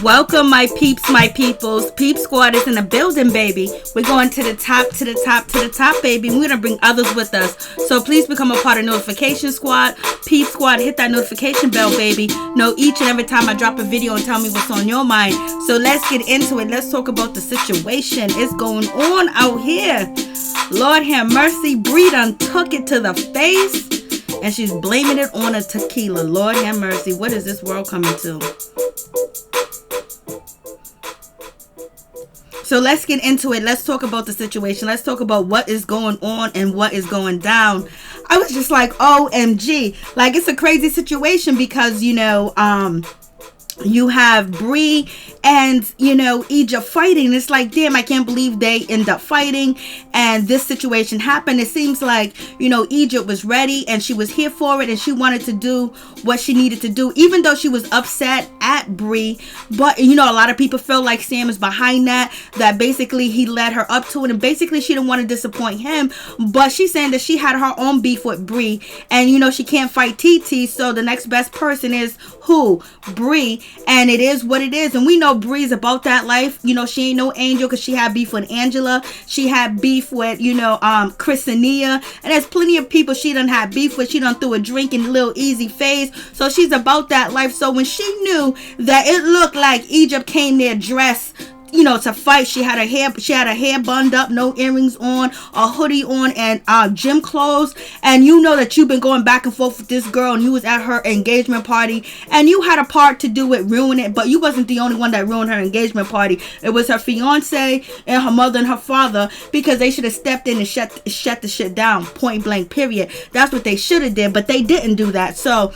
Welcome, my peeps, my peoples. Peep Squad is in the building, baby. We're going to the top, to the top, to the top, baby. We're going to bring others with us. So please become a part of Notification Squad. Peep Squad, hit that notification bell, baby. Know each and every time I drop a video and tell me what's on your mind. So let's get into it. Let's talk about the situation. It's going on out here. Lord have mercy. Bree done took it to the face. And she's blaming it on a tequila. Lord have mercy. What is this world coming to? So let's get into it. Let's talk about the situation. Let's talk about what is going on and what is going down. I was just like, OMG. Like, it's a crazy situation because, you have Bree and, Egypt fighting. It's like, damn, I can't believe they end up fighting and this situation happened. It seems like, Egypt was ready and she was here for it and she wanted to do what she needed to do, even though she was upset at Bree. But, a lot of people feel like Sam is behind that basically he led her up to it and basically she didn't want to disappoint him. But she's saying that she had her own beef with Bree and, she can't fight Titi. So the next best person is who? Bree. And it is what it is. And we know Bree's about that life. She ain't no angel because she had beef with Angela. She had beef with, Chris and Nia. And there's plenty of people she done had beef with. She done threw a drink in a little easy phase. So she's about that life. So when she knew that it looked like Egypt came there dressed, to fight, she had her hair bunned up, no earrings on, a hoodie on, and gym clothes. And that you've been going back and forth with this girl, and you was at her engagement party, and you had a part to do with ruining it, but you wasn't the only one that ruined her engagement party. It was her fiance and her mother and her father, because they should have stepped in and shut the shit down, point blank, period. That's what they should have did, but they didn't do that. So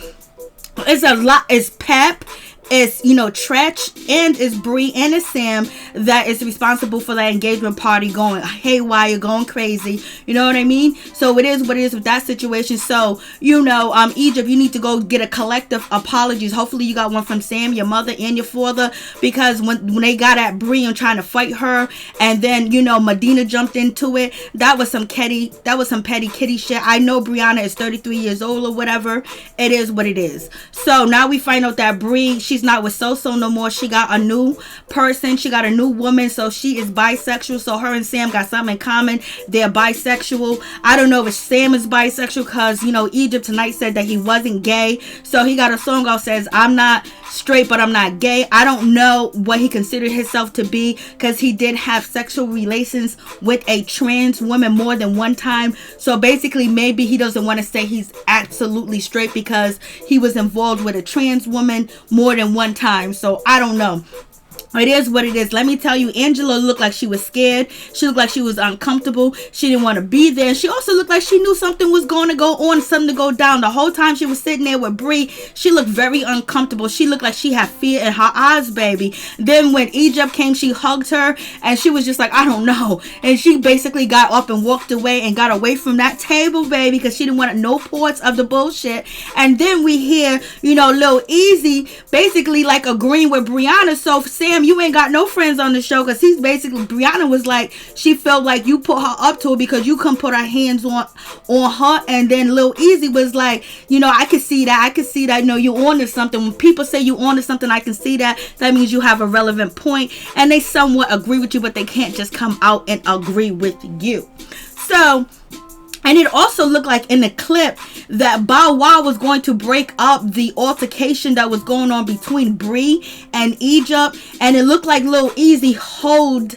it's a lot. It's Pep. It's, Tretch, and it's Bree, and it's Sam that is responsible for that engagement party going haywire, going crazy. You know what I mean? So it is what it is with that situation. So, Egypt, you need to go get a collective apologies. Hopefully you got one from Sam, your mother, and your father, because when they got at Bree and trying to fight her, and then, Medina jumped into it, that was some petty kitty shit. I know Brianna is 33 years old or whatever. It is what it is. So now we find out that Bree, she's not with So no more. She got a new person. She got a new woman. So she is bisexual. So her and Sam got something in common. They're bisexual. I don't know if Sam is bisexual because, Egypt tonight said that he wasn't gay. So he got a song out says, I'm not straight, but I'm not gay. I don't know what he considered himself to be because he did have sexual relations with a trans woman more than one time. So basically, maybe he doesn't want to say he's absolutely straight because he was involved with a trans woman more than one time. So I don't know. It is what it is. Let me tell you, Angela looked like she was scared. She looked like she was uncomfortable. She didn't want to be there. She also looked like she knew something was going to go on, something to go down. The whole time she was sitting there with Bree, she looked very uncomfortable. She looked like she had fear in her eyes, baby. Then when Egypt came, she hugged her and she was just like, I don't know. And she basically got up and walked away and got away from that table, baby, because she didn't want no parts of the bullshit. And then we hear, Lil Easy basically like agreeing with Brianna. So Sam, you ain't got no friends on the show because he's basically, Brianna was like, she felt like you put her up to it because you couldn't put her hands on her. And then Lil Easy was like, I can see that. You on to something. When people say you on to something, I can see that. That means you have a relevant point. And they somewhat agree with you, but they can't just come out and agree with you. So, and it also looked like in the clip that Bow Wow was going to break up the altercation that was going on between Bree and Egypt. And it looked like Lil Easy held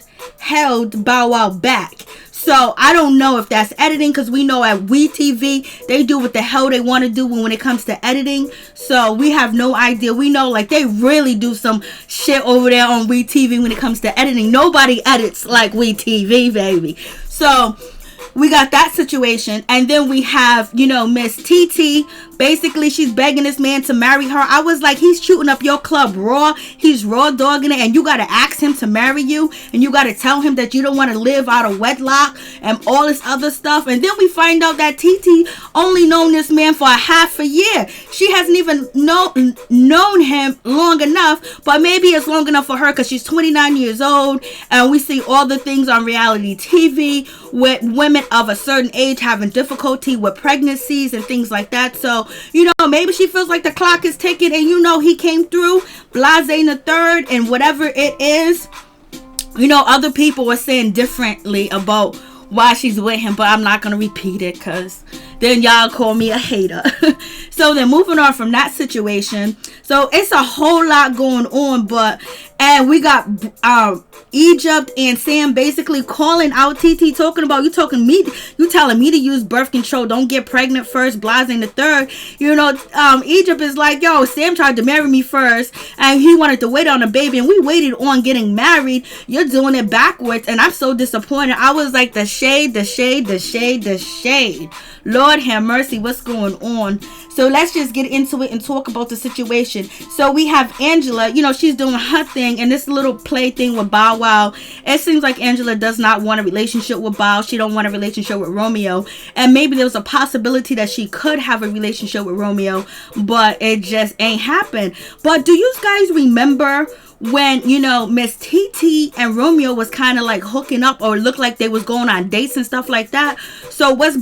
Bow Wow back. So I don't know if that's editing because we know at WeTV they do what the hell they want to do when it comes to editing. So we have no idea. We know like they really do some shit over there on WeTV when it comes to editing. Nobody edits like WeTV, baby. So we got that situation. And then we have, Miss Titi. Basically, she's begging this man to marry her. I was like, he's shooting up your club raw. He's raw dogging it. And you got to ask him to marry you. And you got to tell him that you don't want to live out of wedlock and all this other stuff. And then we find out that Titi only known this man for a half a year. She hasn't even known him long enough. But maybe it's long enough for her because she's 29 years old. And we see all the things on reality TV with women of a certain age having difficulty with pregnancies and things like that. So you know, maybe she feels like the clock is ticking, and you know, he came through, blase in the third, and whatever it is, you know, other people are saying differently about why she's with him, but I'm not gonna repeat it because then y'all call me a hater. So then moving on from that situation, so it's a whole lot going on, and we got Egypt and Sam basically calling out Titi, talking about, you telling me to use birth control, don't get pregnant first, blase in the third. You know, Egypt is like, yo, Sam tried to marry me first and he wanted to wait on a baby, and we waited on getting married. You're doing it backwards, and I'm so disappointed. I was like, the shade. Lord have mercy, what's going on? So let's just get into it and talk about the situation. So we have Angela, you know, she's doing her thing, and this little play thing with Bow Wow. It seems like Angela does not want a relationship with Bow. She don't want a relationship with Romeo. And maybe there was a possibility that she could have a relationship with Romeo, but it just ain't happened. But do you guys remember when, you know, Miss Titi and Romeo was kind of like hooking up, or looked like they was going on dates and stuff like that? So was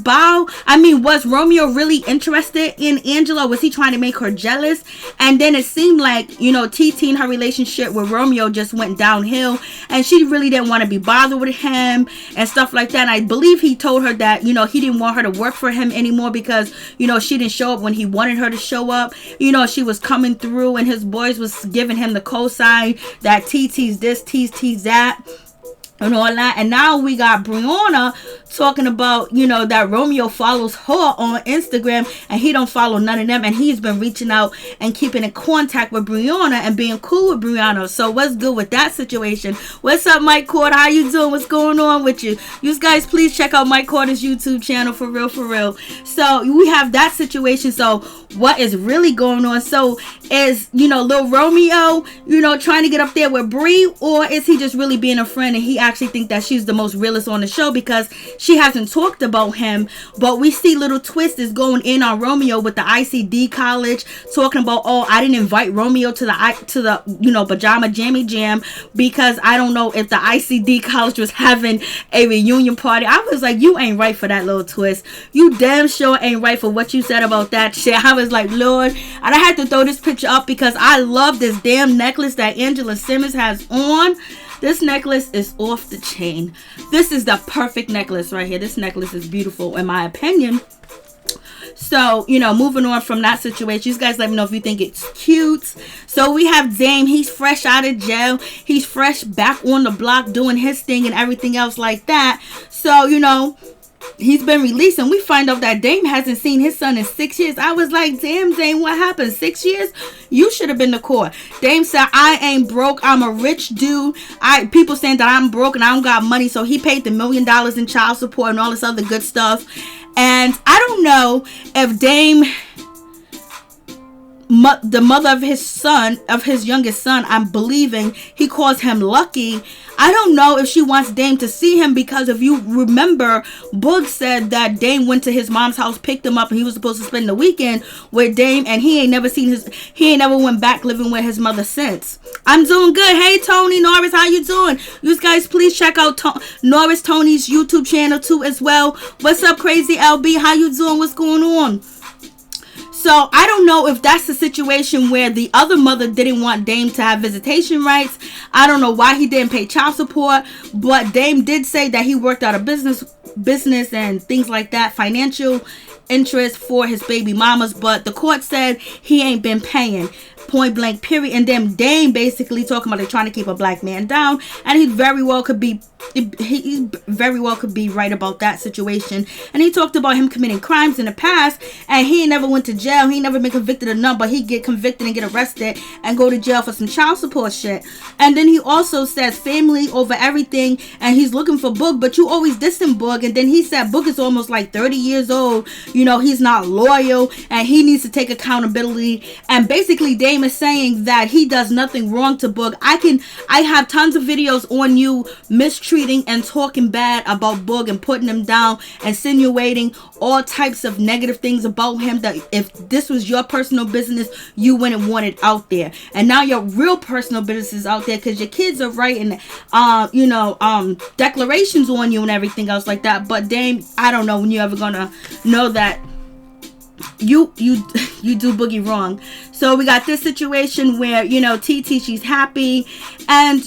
Romeo really interested in Angela? Was he trying to make her jealous? And then it seemed like, you know, Titi and her relationship with Romeo just went downhill, and she really didn't want to be bothered with him and stuff like that. And I believe he told her that, you know, he didn't want her to work for him anymore because, you know, she didn't show up when he wanted her to show up. You know, she was coming through, and his boys was giving him the cosign that T's this, T's that, and all that. And now we got Brianna talking about, you know, that Romeo follows her on Instagram and he don't follow none of them, and he's been reaching out and keeping in contact with Brianna and being cool with Brianna. So what's good with that situation? What's up, Mike Cord? How you doing? What's going on with you? You guys, please check out Mike Cord's YouTube channel, for real. So we have that situation. So what is really going on? So is, you know, Lil Romeo, you know, trying to get up there with Brie, or is he just really being a friend and he actually think that she's the most realist on the show because she hasn't talked about him? But we see little Twist is going in on Romeo with the ICD college, talking about, oh, I didn't invite Romeo to the you know, pajama jammy jam because I don't know if the ICD college was having a reunion party. I was like, you ain't right for that, little Twist. You damn sure ain't right for what you said about that shit. I was like, Lord. And I had to throw this picture up because I love this damn necklace that Angela Simmons has on. This necklace is off the chain. This is the perfect necklace right here. This necklace is beautiful in my opinion. So, you know, moving on from that situation, you guys let me know if you think it's cute. So we have Dame. He's fresh out of jail. He's fresh back on the block doing his thing and everything else like that. So, you know, he's been released, and we find out that Dame hasn't seen his son in 6 years. I was like, damn, Dame, what happened? 6 years? You should have been to court. Dame said, I ain't broke. I'm a rich dude. People saying that I'm broke and I don't got money. So he paid the $1 million in child support and all this other good stuff. And I don't know if Dame, the mother of his son, of his youngest son, I'm believing he calls him Lucky. I don't know if she wants Dame to see him, because if you remember, Boog said that Dame went to his mom's house, picked him up, and he was supposed to spend the weekend with Dame, and he ain't never went back living with his mother since. I'm doing good. Hey, Tony, Norris, how you doing? You guys, please check out Norris Tony's YouTube channel too as well. What's up, Crazy LB? How you doing? What's going on? So I don't know if that's the situation where the other mother didn't want Dame to have visitation rights. I don't know why he didn't pay child support, but Dame did say that he worked out a business and things like that, financial interest for his baby mamas, but the court said he ain't been paying. Point blank, period. And then Dame basically talking about they're trying to keep a black man down, and he very well could be right about that situation. And he talked about him committing crimes in the past, and he never went to jail. He never been convicted of none, but he get convicted and get arrested and go to jail for some child support shit. And then he also says family over everything, and he's looking for Boog, but you always dissing Boog. And then he said Boog is almost like 30 years old. You know, he's not loyal and he needs to take accountability. And basically Dame is saying that he does nothing wrong to Boog. I have tons of videos on you mistreating and talking bad about Boog and putting him down, insinuating all types of negative things about him, that if this was your personal business, you wouldn't want it out there. And now your real personal business is out there because your kids are writing declarations on you and everything else like that. But Dame, I don't know when you're ever gonna know that you do Boogie wrong. So we got this situation where, Titi, she's happy, and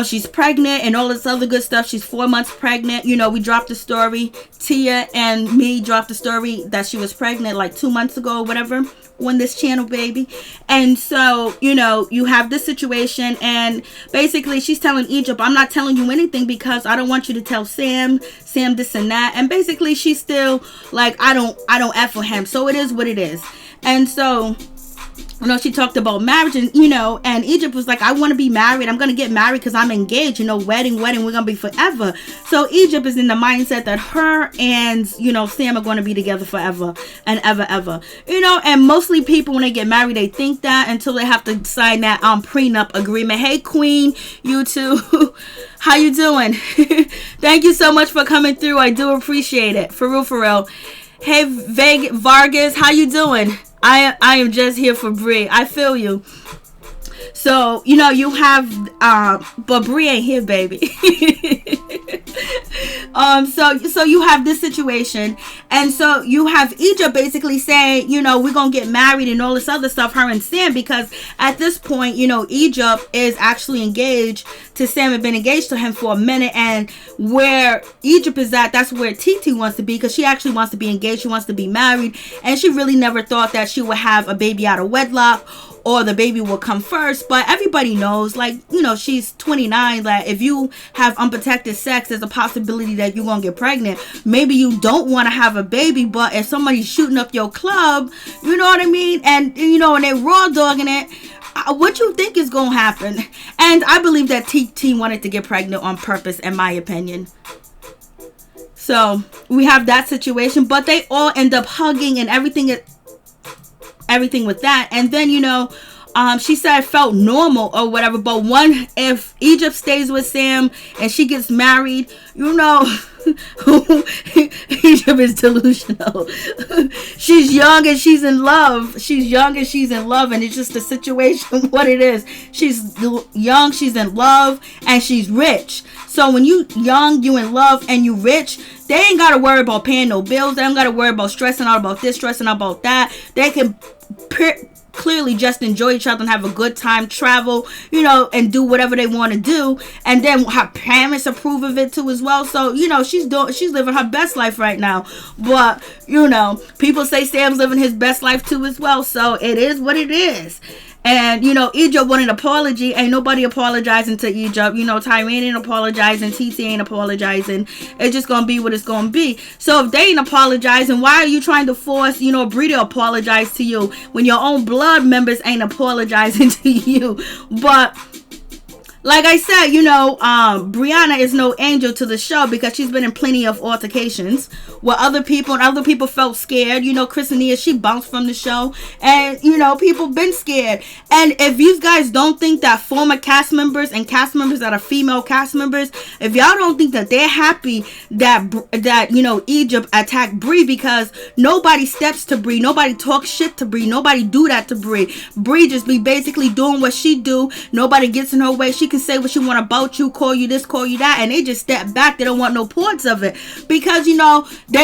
she's pregnant and all this other good stuff. She's 4 months pregnant. We dropped the story. Tia and me dropped the story that she was pregnant like 2 months ago or whatever on this channel, baby. And so, you have this situation, and basically she's telling Egypt, I'm not telling you anything because I don't want you to tell Sam this and that. And basically she's still like, I don't F for him. So it is what it is. And so, she talked about marriage, and and Egypt was like, I want to be married. I'm going to get married because I'm engaged, wedding, we're going to be forever. So Egypt is in the mindset that her and, Sam are going to be together forever and ever. And mostly people, when they get married, they think that until they have to sign that prenup agreement. Hey, Queen, you too. How you doing? Thank you so much for coming through. I do appreciate it. For real. Hey, Vargas, how you doing? I am just here for Brie. I feel you. So, you have, but Brie ain't here, baby. So you have this situation, and so you have Egypt basically saying, we're gonna get married and all this other stuff, her and Sam, because at this point, Egypt is actually engaged to Sam, and been engaged to him for a minute, and where Egypt is at, that's where Titi wants to be, because she actually wants to be engaged, she wants to be married, and she really never thought that she would have a baby out of wedlock, or the baby will come first. But everybody knows, like, she's 29, like, if you have unprotected sex, there's a possibility that you're gonna get pregnant. Maybe you don't want to have a baby, but if somebody's shooting up your club, you know what I mean, and and they're raw dogging it, what you think is gonna happen? And I believe that Titi wanted to get pregnant on purpose, in my opinion. So we have that situation, but they all end up hugging and everything with that. And then she said it felt normal or whatever, but if Egypt stays with Sam and she gets married, Egypt is delusional. She's young and she's in love, and it's just a situation what it is. She's young, she's in love, and she's rich. So when you young, you in love, and you rich, they ain't gotta worry about paying no bills. They don't gotta worry about stressing out about this, stressing out about that. They can clearly just enjoy each other and have a good time, travel, and do whatever they want to do, and then her parents approve of it too as well. So she's living her best life right now. But people say Sam's living his best life too as well. So it is what it is. And, Egypt wanted an apology. Ain't nobody apologizing to Egypt. Tahira ain't apologizing. Titi ain't apologizing. It's just going to be what it's going to be. So if they ain't apologizing, why are you trying to force, Brie to apologize to you when your own blood members ain't apologizing to you? But like I said, Brianna is no angel to the show, because she's been in plenty of altercations where other people felt scared. Chris and Nia, she bounced from the show, and people been scared. And if you guys don't think that former cast members and cast members that are female cast members, if y'all don't think that they're happy that Egypt attacked Brie, because nobody steps to Brie, nobody talks shit to Brie, nobody do that to Brie. Brie just be basically doing what she do. Nobody gets in her way. She can say what she want about you, call you this, call you that, and they just step back. They don't want no parts of it, because they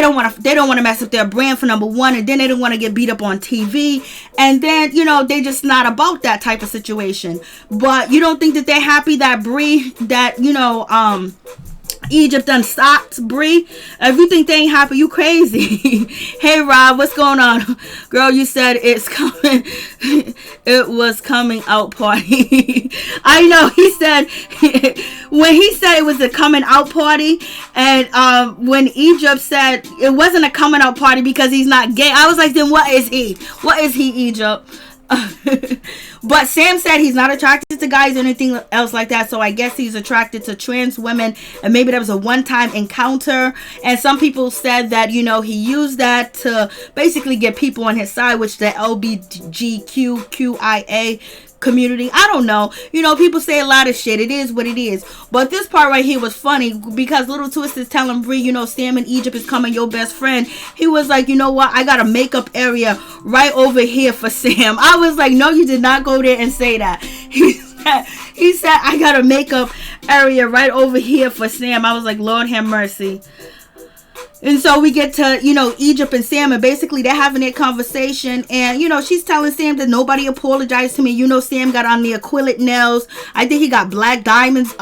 don't want to mess up their brand, for number one, and then they don't want to get beat up on TV, and then they just not about that type of situation. But you don't think that they're happy that Egypt done stopped Brie? If you think they ain't happy, you crazy. Hey Rob, what's going on? Girl, you said it's coming. It was coming out party. I know, he said, when he said it was a coming out party, and when Egypt said it wasn't a coming out party because he's not gay, I was like, then what is he? What is he, Egypt? But Sam said he's not attracted to guys or anything else like that, so I guess he's attracted to trans women, and maybe that was a one-time encounter. And some people said that he used that to basically get people on his side, which the LGBTQIA community. I don't know. People say a lot of shit. It is what it is. But this part right here was funny, because Little Twist is telling Brie, Sam in Egypt is coming your best friend. He was like, you know what? I got a makeup area right over here for Sam. I was like, no, you did not go there and say that. He said, I got a makeup area right over here for Sam. I was like, Lord have mercy. And so we get to, Egypt and Sam, and basically they're having their conversation. And, she's telling Sam that nobody apologized to me. Sam got on the acrylic nails. I think he got black diamonds,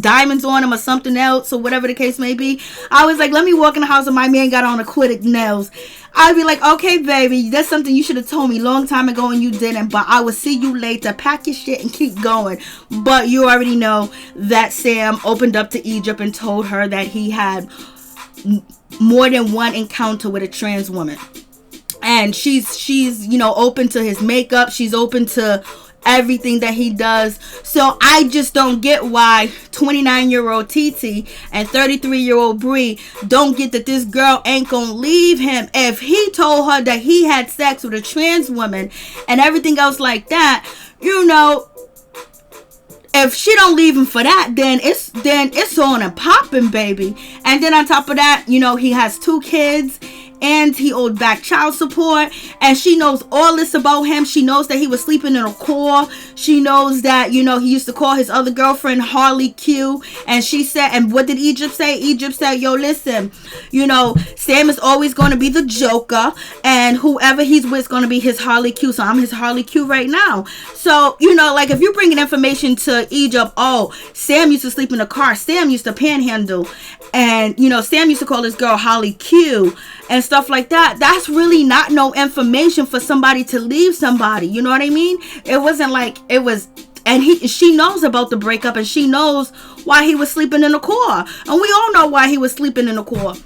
diamonds on him or something else, or whatever the case may be. I was like, let me walk in the house and my man got on acrylic nails. I'd be like, okay, baby, that's something you should have told me a long time ago and you didn't. But I will see you later. Pack your shit and keep going. But you already know that Sam opened up to Egypt and told her that he had more than one encounter with a trans woman, and she's open to his makeup, she's open to everything that he does. So I just don't get why 29-year-old Titi and 33-year-old Bree don't get that this girl ain't gonna leave him if he told her that he had sex with a trans woman and everything else like that. If she don't leave him for that, then it's on and popping, baby. And then on top of that, he has 2 kids and he owed back child support, and she knows all this about him. She knows that he was sleeping in a car. She knows that, he used to call his other girlfriend Harley Q, and she said, and what did Egypt say? Egypt said, yo, listen, Sam is always going to be the Joker, and whoever he's with is going to be his Harley Q, so I'm his Harley Q right now. So, if you're bringing information to Egypt, oh, Sam used to sleep in a car, Sam used to panhandle, and, Sam used to call this girl Harley Q, and stuff like that, that's really not no information for somebody to leave somebody. You know what I mean? It wasn't like it was, and she knows about the breakup, and she knows why he was sleeping in a car, and we all know why he was sleeping in a car.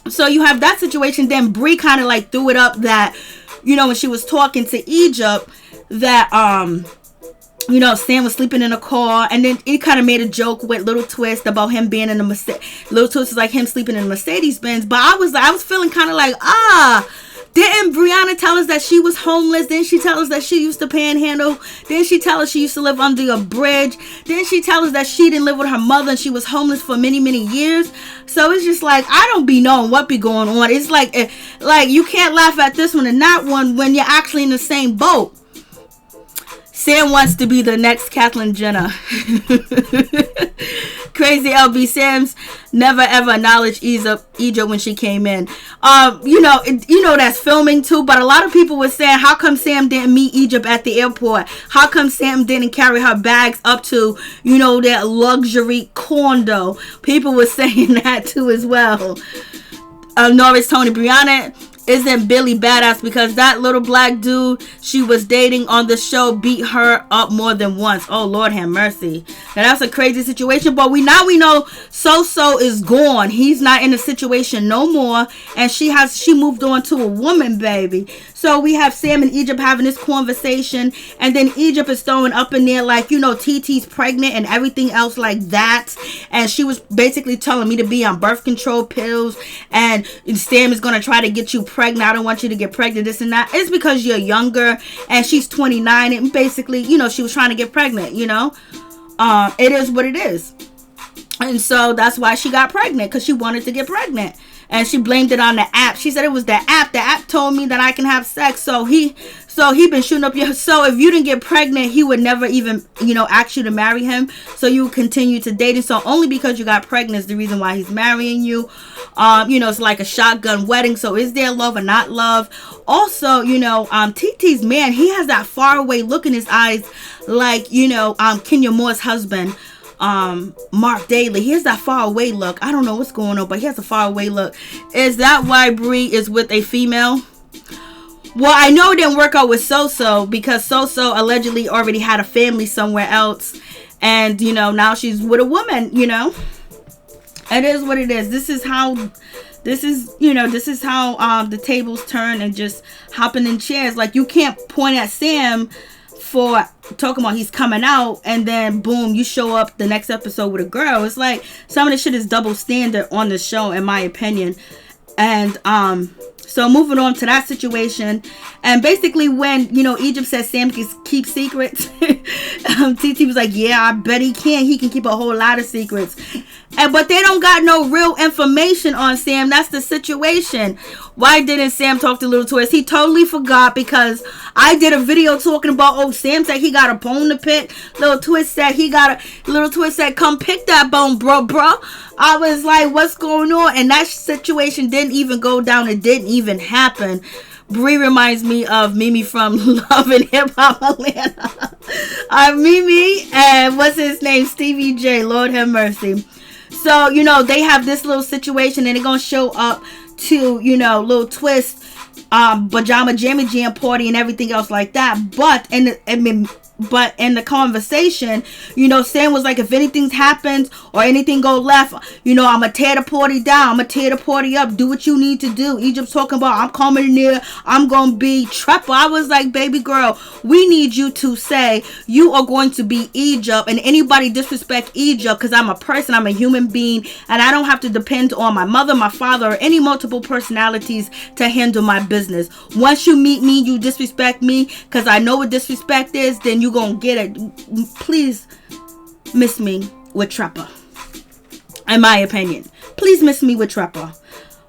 So you have that situation. Then Bree kind of like threw it up that, when she was talking to Egypt, that Sam was sleeping in a car, and then it kind of made a joke with Little Twist about him being in a Little Twist is like him sleeping in a Mercedes Benz. But I was feeling kind of like, didn't Brianna tell us that she was homeless? Didn't she tell us that she used to panhandle? Didn't she tell us she used to live under a bridge? Didn't she tell us that she didn't live with her mother and she was homeless for many, many years? So it's just like, I don't be knowing what be going on. It's like you can't laugh at this one and that one when you're actually in the same boat. Sam wants to be the next Caitlyn Jenner. Crazy LB. Sam's never ever acknowledged Egypt when she came in. That's filming too, but a lot of people were saying, how come Sam didn't meet Egypt at the airport? How come Sam didn't carry her bags up to, that luxury condo? People were saying that too as well. Norris Tony, Brianna isn't Billy badass because that little black dude she was dating on the show beat her up more than once. Oh, Lord have mercy. Now that's a crazy situation, but we know So is gone. He's not in the situation no more, and she moved on to a woman, baby. So we have Sam and Egypt having this conversation, and then Egypt is throwing up in there like, Titi's pregnant and everything else like that, and she was basically telling me to be on birth control pills, and Sam is going to try to get you pregnant. I don't want you to get pregnant, this and that. It's because you're younger, and she's 29, and basically, she was trying to get pregnant, it is what it is. And so that's why she got pregnant, because she wanted to get pregnant. And she blamed it on the app. She said it was the app. The app told me that I can have sex. So he been shooting up your. So if you didn't get pregnant, he would never even, ask you to marry him. So you would continue to date him. So only because you got pregnant is the reason why he's marrying you. It's like a shotgun wedding. So is there love or not love? Also, Titi's man, he has that faraway look in his eyes, like, Kenya Moore's husband. Mark Daly, he has that far away look. I don't know what's going on, but he has a far away look. Is that why Bree is with a female? Well, I know it didn't work out with So because So allegedly already had a family somewhere else, and now she's with a woman. It is what it is. This is how the tables turn, and just hopping in chairs. Like, you can't point at Sam for talking about he's coming out, and then boom, you show up the next episode with a girl. It's like some of the shit is double standard on the show, in my opinion. And So moving on to that situation, and basically when, you know, Egypt says Sam can keep secrets, Titi was like, yeah, I bet he can. He can keep a whole lot of secrets. But they don't got no real information on Sam. That's the situation. Why didn't Sam talk to Little Twist? He totally forgot, because I did a video talking about, oh, Sam said he got a bone to pick. Little Twist said, come pick that bone, bro. I was like, what's going on? And that situation didn't even go down. It didn't even happen. Bree reminds me of Mimi from Love and Hip Hop Atlanta. Mimi and what's his name? Stevie J. Lord have mercy. So, you know, they have this little situation, and they're going to show up to, you know, Little Twist, pajama jammy jam party and everything else like that. But in the conversation, you know, Sam was like, if anything happens or anything go left, you know, I'm going to tear the party down. I'm going to tear the party up. Do what you need to do. Egypt's talking about, I'm coming in there. I'm going to be Trapper. I was like, baby girl, we need you to say you are going to be Egypt, and anybody disrespect Egypt, because I'm a person, I'm a human being, and I don't have to depend on my mother, my father, or any multiple personalities to handle my business. Once you meet me, you disrespect me, because I know what disrespect is, then you gonna get it. Please miss me with Trapper. In my opinion, please miss me with Trapper.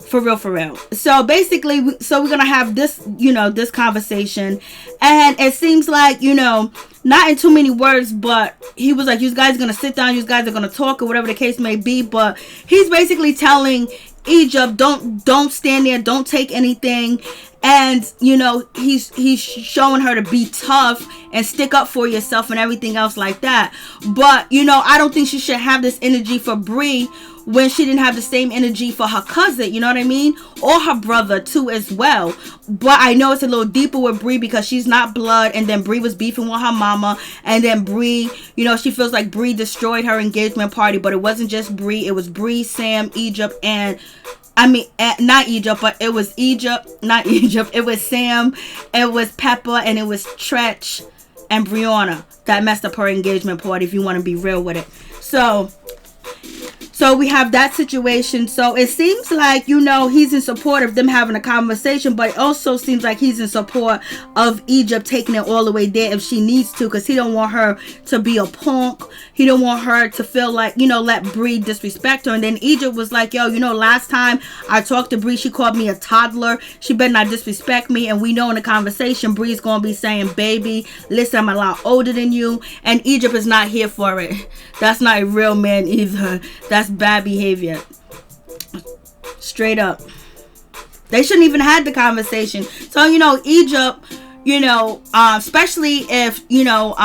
For real. So basically, we're gonna have this, you know, this conversation, and it seems like, you know, not in too many words, but he was like, you guys are gonna sit down, you guys are gonna talk, or whatever the case may be. But he's basically telling Egypt, don't stand there, don't take anything. And, you know, he's showing her to be tough and stick up for yourself and everything else like that. But, you know, I don't think she should have this energy for Bree when she didn't have the same energy for her cousin, you know what I mean? Or her brother too as well. But I know it's a little deeper with Bree, because she's not blood, and then Bree was beefing with her mama, and then Bree, you know, she feels like Bree destroyed her engagement party. But it wasn't just Bree, it was Bree, Sam, Egypt, and not Egypt, but it was it was Sam, it was Pepper, and it was Tretch and Brianna that messed up her engagement party, if you want to be real with it. So we have that situation. So it seems like, you know, he's in support of them having a conversation, but it also seems like he's in support of Egypt taking it all the way there if she needs to, because he don't want her to be a punk. He don't want her to feel like, you know, let Bree disrespect her. And then Egypt was like, yo, you know, last time I talked to Bree, she called me a toddler. She better not disrespect me. And we know in the conversation, Bree's going to be saying, baby, listen, I'm a lot older than you. And Egypt is not here for it. That's not a real man either. That's bad behavior. Straight up. They shouldn't even had the conversation. So, you know, Egypt, you know, especially if, you know,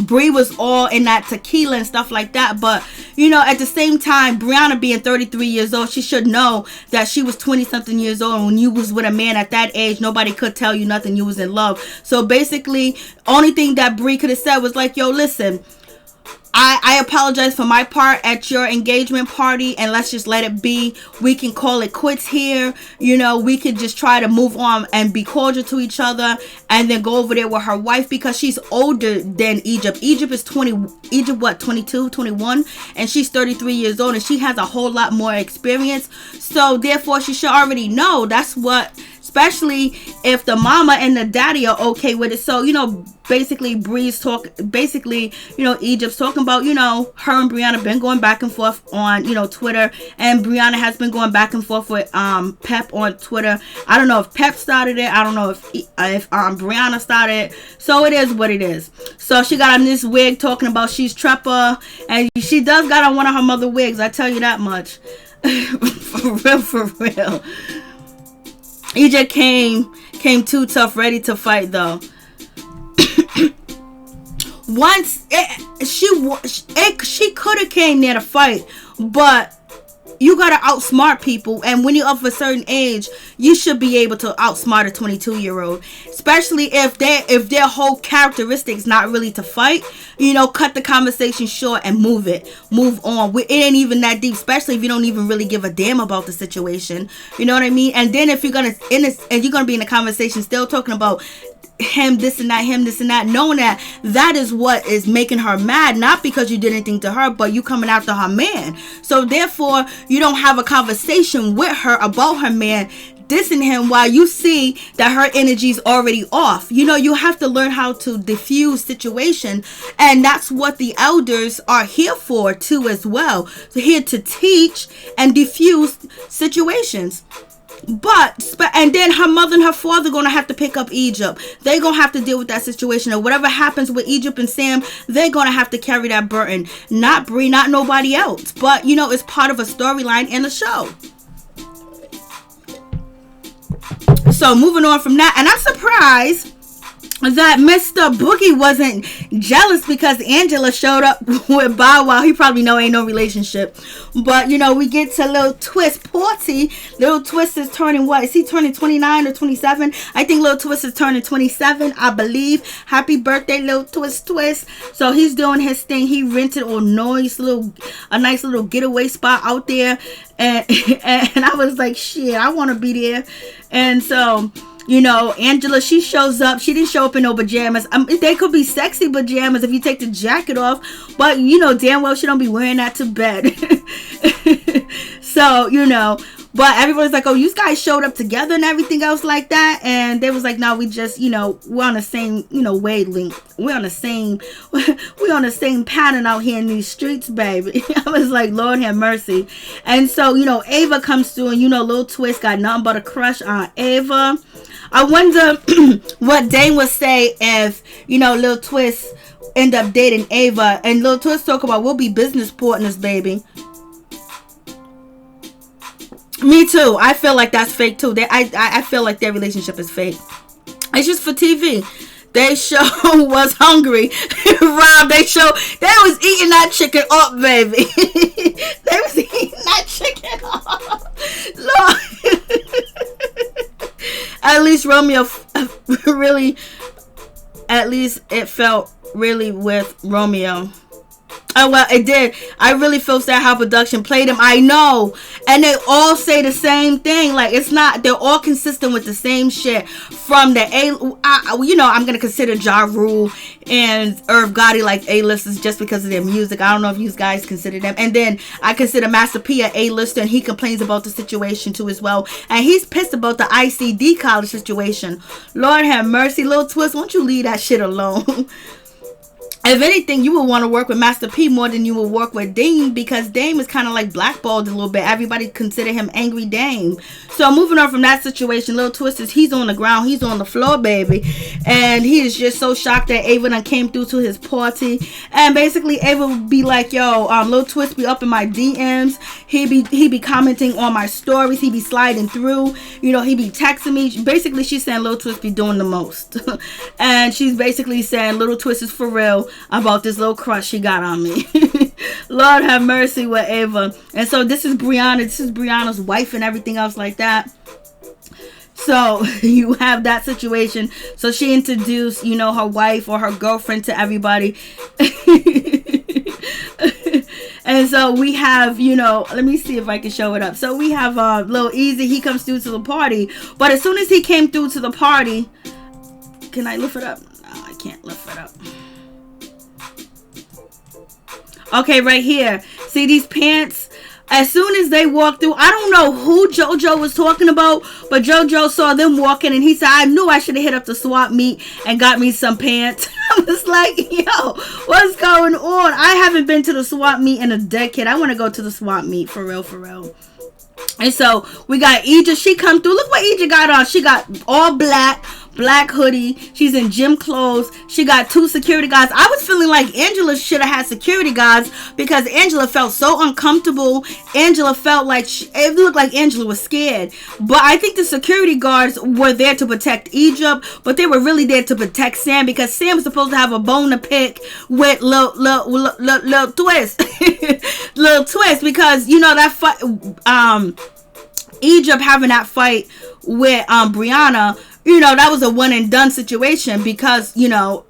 Bree was all in that tequila and stuff like that. But, you know, at the same time, Brianna being 33 years old, she should know that she was 20 something years old. And when you was with a man at that age, nobody could tell you nothing. You was in love. So basically, only thing that Bree could have said was like, yo, listen, I apologize for my part at your engagement party, and let's just let it be. We can call it quits here. You know, we could just try to move on and be cordial to each other, and then go over there with her wife, because she's older than Egypt. Egypt is 22, 21, and she's 33 years old, and she has a whole lot more experience. So therefore, she should already know. That's what, especially if the mama and the daddy are okay with it. So, you know, basically you know, Egypt's talking about, you know, her and Brianna been going back and forth on, you know, Twitter, and Brianna has been going back and forth with Pep on Twitter. I don't know if Pep started it. I don't know if Brianna started it. So it is what it is. So she got on this wig talking about she's Trapper, and she does got on one of her mother wigs, I tell you that much. For real. Egypt came too tough, ready to fight though. Once she could have came there to fight, but you gotta outsmart people, and when you're of a certain age, you should be able to outsmart a 22-year-old, especially if their whole characteristics not really to fight. You know, cut the conversation short and move on. It ain't even that deep, especially if you don't even really give a damn about the situation. You know what I mean? And then if you're gonna be in a conversation still talking about him this and that, knowing that is what is making her mad, not because you did anything to her, but you coming after her man. So therefore, you don't have a conversation with her about her man. dissing him while you see that her energy's already off. You know, you have to learn how to diffuse situation, and that's what the elders are here for too as well. They're here to teach and diffuse situations. And then her mother and her father gonna have to pick up Egypt. They're gonna have to deal with that situation, or whatever happens with Egypt and Sam, they're gonna have to carry that burden. Not Bree, not nobody else. But you know, it's part of a storyline in the show. So moving on from that, and I'm surprised that Mr. Boogie wasn't jealous because Angela showed up with Bow Wow. He probably know ain't no relationship. But, you know, we get to Lil Twist Porty. Lil Twist is turning what? Is he turning 29 or 27? I think Lil Twist is turning 27, I believe. Happy birthday, Lil Twist. So he's doing his thing. He rented a nice little getaway spot out there. And I was like, shit, I want to be there. And so, you know, Angela, she shows up. She didn't show up in no pajamas. They could be sexy pajamas if you take the jacket off. But, you know, damn well she don't be wearing that to bed. So, you know. But everybody's like, oh, you guys showed up together and everything else like that. And they was like, no, we just, you know, we're on the same, you know, wavelength. We're on the same pattern out here in these streets, baby. I was like, Lord have mercy. And so, you know, Ava comes through, and, you know, Lil Twist got nothing but a crush on Ava. I wonder what Dane would say if, you know, Lil Twist end up dating Ava. And Lil Twist talk about, we'll be business partners, baby. Me too. I feel like that's fake too. I feel like their relationship is fake. It's just for TV. They show was hungry. Rob, they was eating that chicken up, baby. They was eating that chicken up. Lord. At least Romeo really, at least it felt really with Romeo. Oh, well, it did. I really feel sad how production played him. I know. And they all say the same thing. Like, it's not, they're all consistent with the same shit. From the you know, I'm going to consider Ja Rule and Irv Gotti like A-listers just because of their music. I don't know if you guys consider them. And then I consider Master P a A-lister, and he complains about the situation too as well. And he's pissed about the ICD college situation. Lord have mercy. Lil Twist, won't you leave that shit alone? If anything, you would want to work with Master P more than you would work with Dame, because Dame is kind of like blackballed a little bit. Everybody consider him Angry Dame. So moving on from that situation, Lil Twist is, he's on the ground, he's on the floor, baby. And he is just so shocked that Ava done came through to his party. And basically Ava would be like, yo, Lil Twist be up in my DMs. He be commenting on my stories. He be sliding through. You know, he be texting me. Basically, she's saying Lil Twist be doing the most. And she's basically saying Lil Twist is for real about this little crush she got on me. Lord have mercy with Ava. And so this is Brianna. This is Brianna's wife and everything else like that. So you have that situation. So she introduced, you know, her wife or her girlfriend to everybody. And so we have, you know, let me see if I can show it up. So we have Lil Easy. He comes through to the party. But as soon as he came through to the party, can I lift it up? No, I can't lift it up. Okay, right here. See these pants? As soon as they walked through, I don't know who JoJo was talking about, but JoJo saw them walking and he said, I knew I should have hit up the swap meet and got me some pants. I was like, yo, what's going on? I haven't been to the swap meet in a decade. I want to go to the swap meet for real, for real. And so we got Egypt. She come through. Look what Egypt got on. She got all black hoodie. She's in gym clothes. She got 2 security guards. I was feeling like Angela should have had security guards because Angela felt so uncomfortable. Angela felt like it looked like Angela was scared. But I think the security guards were there to protect Egypt, but they were really there to protect Sam because Sam was supposed to have a bone to pick with Lil Twist. Lil Twist, because you know that fight, Egypt having that fight with Brianna, you know, that was a one and done situation because, you know,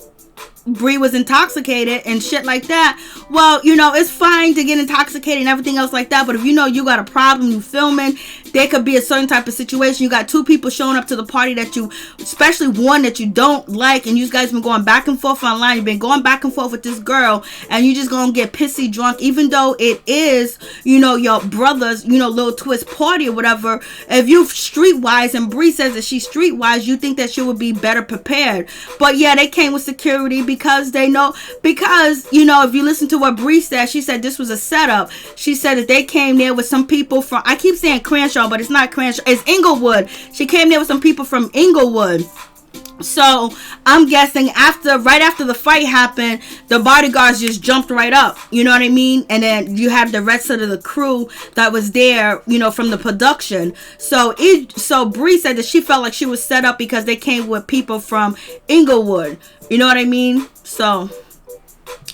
Bree was intoxicated and shit like that. Well, you know, it's fine to get intoxicated and everything else like that, but if you know you got a problem, you filming, there could be a certain type of situation. You got two people showing up to the party that you, especially one that you don't like, and you guys been going back and forth online. You've been going back and forth with this girl, and you just gonna get pissy drunk, even though it is, your brother's, little twist party or whatever. If you streetwise, and Bree says that she's streetwise, you think that she would be better prepared. But yeah, they came with security because they know, because, if you listen to what Bree said, she said this was a setup. She said that they came there with some people from, I keep saying Crenshaw, but it's not Crenshaw, it's Inglewood. She came there with some people from Inglewood. So I'm guessing right after the fight happened, the bodyguards just jumped right up, you know what I mean? And then you have the rest of the crew that was there, from the production. So Bree said that she felt like she was set up because they came with people from Inglewood, you know what I mean? So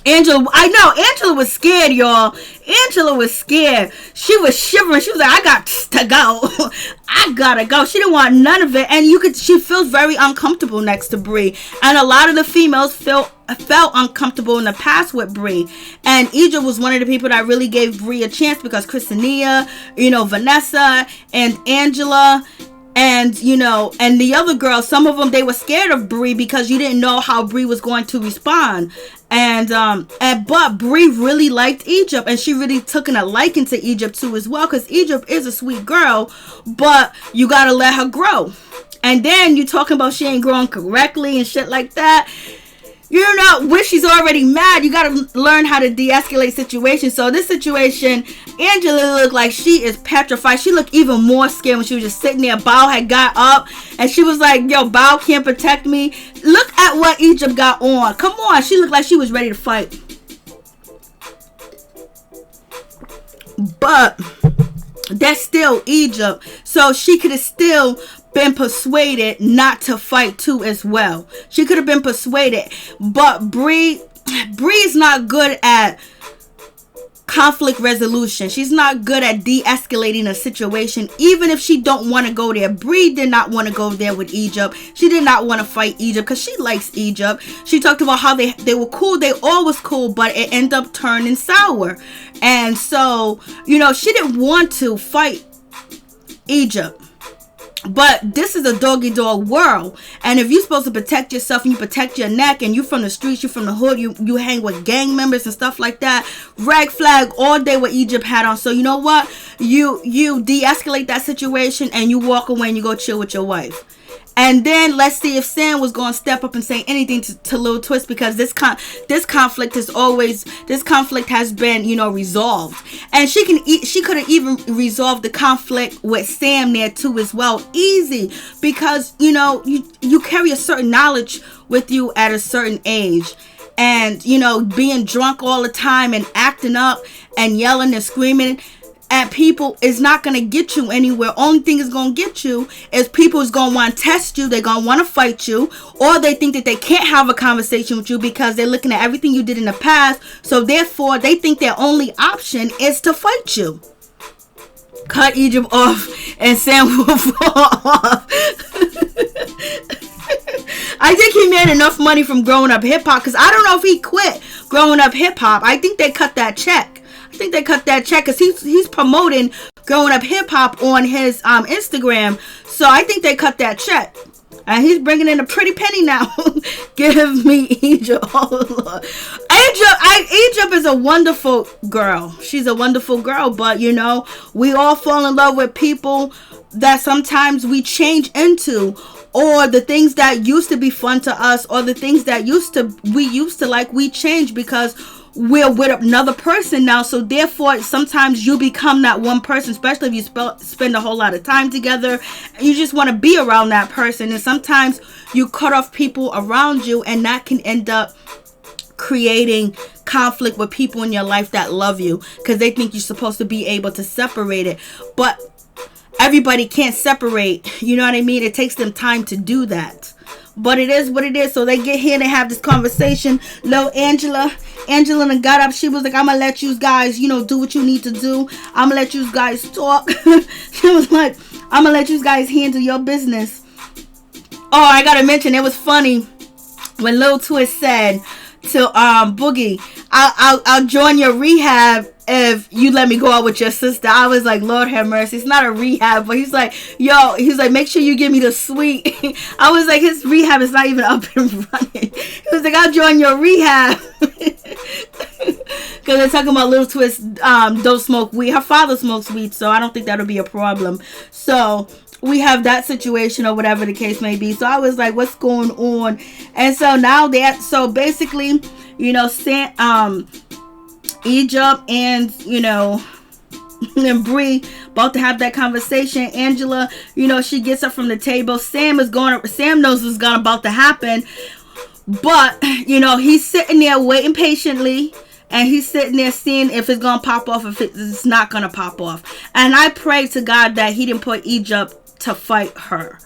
Angela was scared, y'all. Angela was scared. She was shivering. She was like, I got to go. I gotta go. She didn't want none of it. And she feels very uncomfortable next to Bree. And a lot of the females felt uncomfortable in the past with Bree. And Egypt was one of the people that really gave Bree a chance, because Christinia, Vanessa, and Angela, and and the other girls, some of them, they were scared of Bree because you didn't know how Bree was going to respond. But Bree really liked Egypt, and she really took a liking to Egypt too as well, because Egypt is a sweet girl, but you gotta let her grow. And then you talking about she ain't growing correctly and shit like that. When she's already mad, you gotta learn how to de-escalate situations. So this situation, Angela looked like she is petrified. She looked even more scared when she was just sitting there. Bao had got up, and she was like, yo, Bao can't protect me. Look at what Egypt got on. Come on. She looked like she was ready to fight. But that's still Egypt. So she could have still been persuaded not to fight too as well. She could have been persuaded, but Bree is not good at conflict resolution. She's not good at de-escalating a situation, even if she don't want to go there. Bree did not want to go there with Egypt. She did not want to fight Egypt because she likes Egypt. She talked about how they were cool. They all was cool, but it ended up turning sour. And so, she didn't want to fight Egypt. But this is a doggy dog world, and if you're supposed to protect yourself and you protect your neck, and you from the streets, you from the hood, you hang with gang members and stuff like that, red flag all day what Egypt had on. So you know what, you de-escalate that situation and you walk away and you go chill with your wife. And then let's see if Sam was going to step up and say anything to Lil Twist, because this conflict has been, resolved. And she could have even resolved the conflict with Sam there too as well. Easy, because, you carry a certain knowledge with you at a certain age. And, being drunk all the time and acting up and yelling and screaming at people is not going to get you anywhere. Only thing is going to get you is people is going to want to test you. They're going to want to fight you, or they think that they can't have a conversation with you because they're looking at everything you did in the past. So therefore they think their only option is to fight you. Cut Egypt off and Sam will fall off. I think he made enough money from Growing Up Hip Hop, because I don't know if he quit Growing Up Hip Hop. I think they cut that check. Because he's promoting Growing Up Hip Hop on his Instagram. So I think they cut that check. And he's bringing in a pretty penny now. Give me Egypt. Oh, Egypt is a wonderful girl. She's a wonderful girl. But, we all fall in love with people that sometimes we change into. Or the things that used to be fun to us. Or the things that we used to like, we change because we're with another person now. So therefore sometimes you become that one person, especially if you spend a whole lot of time together and you just want to be around that person. And sometimes you cut off people around you, and that can end up creating conflict with people in your life that love you, because they think you're supposed to be able to separate it. But everybody can't separate, you know what I mean? It takes them time to do that. But it is what it is. So they get here and they have this conversation. Angela got up. She was like, I'm going to let you guys, do what you need to do. I'm going to let you guys talk. She was like, I'm going to let you guys handle your business. Oh, I got to mention, it was funny when Lil Twist said to Boogie, I'll join your rehab if you let me go out with your sister. I was like, Lord have mercy. It's not a rehab, but he's like, make sure you give me the suite. I was like, his rehab is not even up and running. He was like, I'll join your rehab. Because they're talking about Little Twist don't smoke weed. Her father smokes weed, so I don't think that'll be a problem. So we have that situation or whatever the case may be. So I was like, what's going on? And so now so basically, Egypt and, and Bree about to have that conversation. Angela, she gets up from the table. Sam knows what's about to happen. But, he's sitting there waiting patiently. And he's sitting there seeing if it's going to pop off, if it's not going to pop off. And I pray to God that he didn't put Egypt to fight her.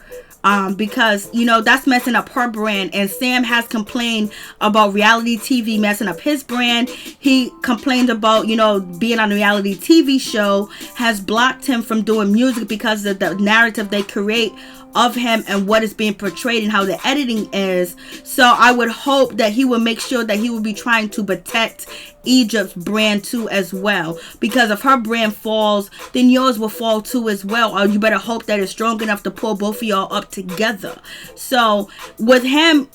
Because, that's messing up her brand. And Sam has complained about reality TV messing up his brand. He complained about, being on a reality TV show has blocked him from doing music because of the narrative they create of him and what is being portrayed and how the editing is. So I would hope that he will make sure that he will be trying to protect Egypt's brand too as well, because if her brand falls, then yours will fall too as well, or you better hope that it's strong enough to pull both of y'all up together. So with him,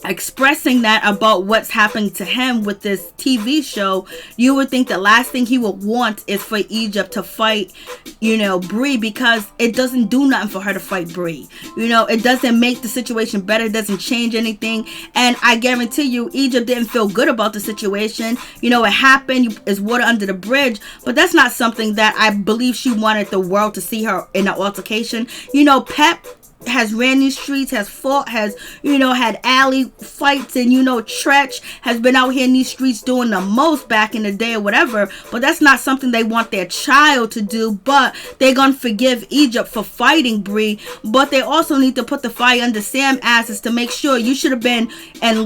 expressing that about what's happening to him with this TV show, you would think the last thing he would want is for Egypt to fight, Bree, because it doesn't do nothing for her to fight Bree. It doesn't make the situation better. It doesn't change anything. And I guarantee you, Egypt didn't feel good about the situation. It happened. It's water under the bridge. But that's not something that I believe she wanted the world to see her in an altercation. Pep has ran these streets, has fought, has, had alley fights, and, Tretch has been out here in these streets doing the most back in the day or whatever, but that's not something they want their child to do. But they're gonna forgive Egypt for fighting Bree, but they also need to put the fire under Sam's asses to make sure you should have been at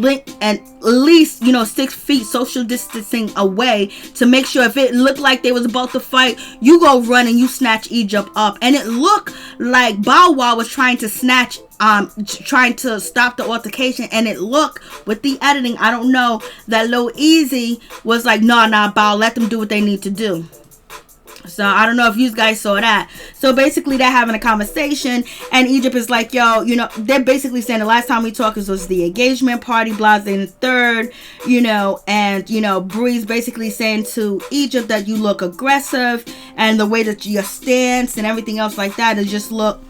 least 6 feet social distancing away, to make sure if it looked like they was about to fight, you go run and you snatch Egypt up. And it looked like Bow Wow was trying to trying to stop the altercation, and it looked with the editing, I don't know, that Lil Easy was like, nah, Bow, let them do what they need to do. So I don't know if you guys saw that. So basically they're having a conversation, and Egypt is like, yo, they're basically saying the last time we talked was the engagement party, blase and the third, and Bree's basically saying to Egypt that you look aggressive, and the way that your stance and everything else like that is just look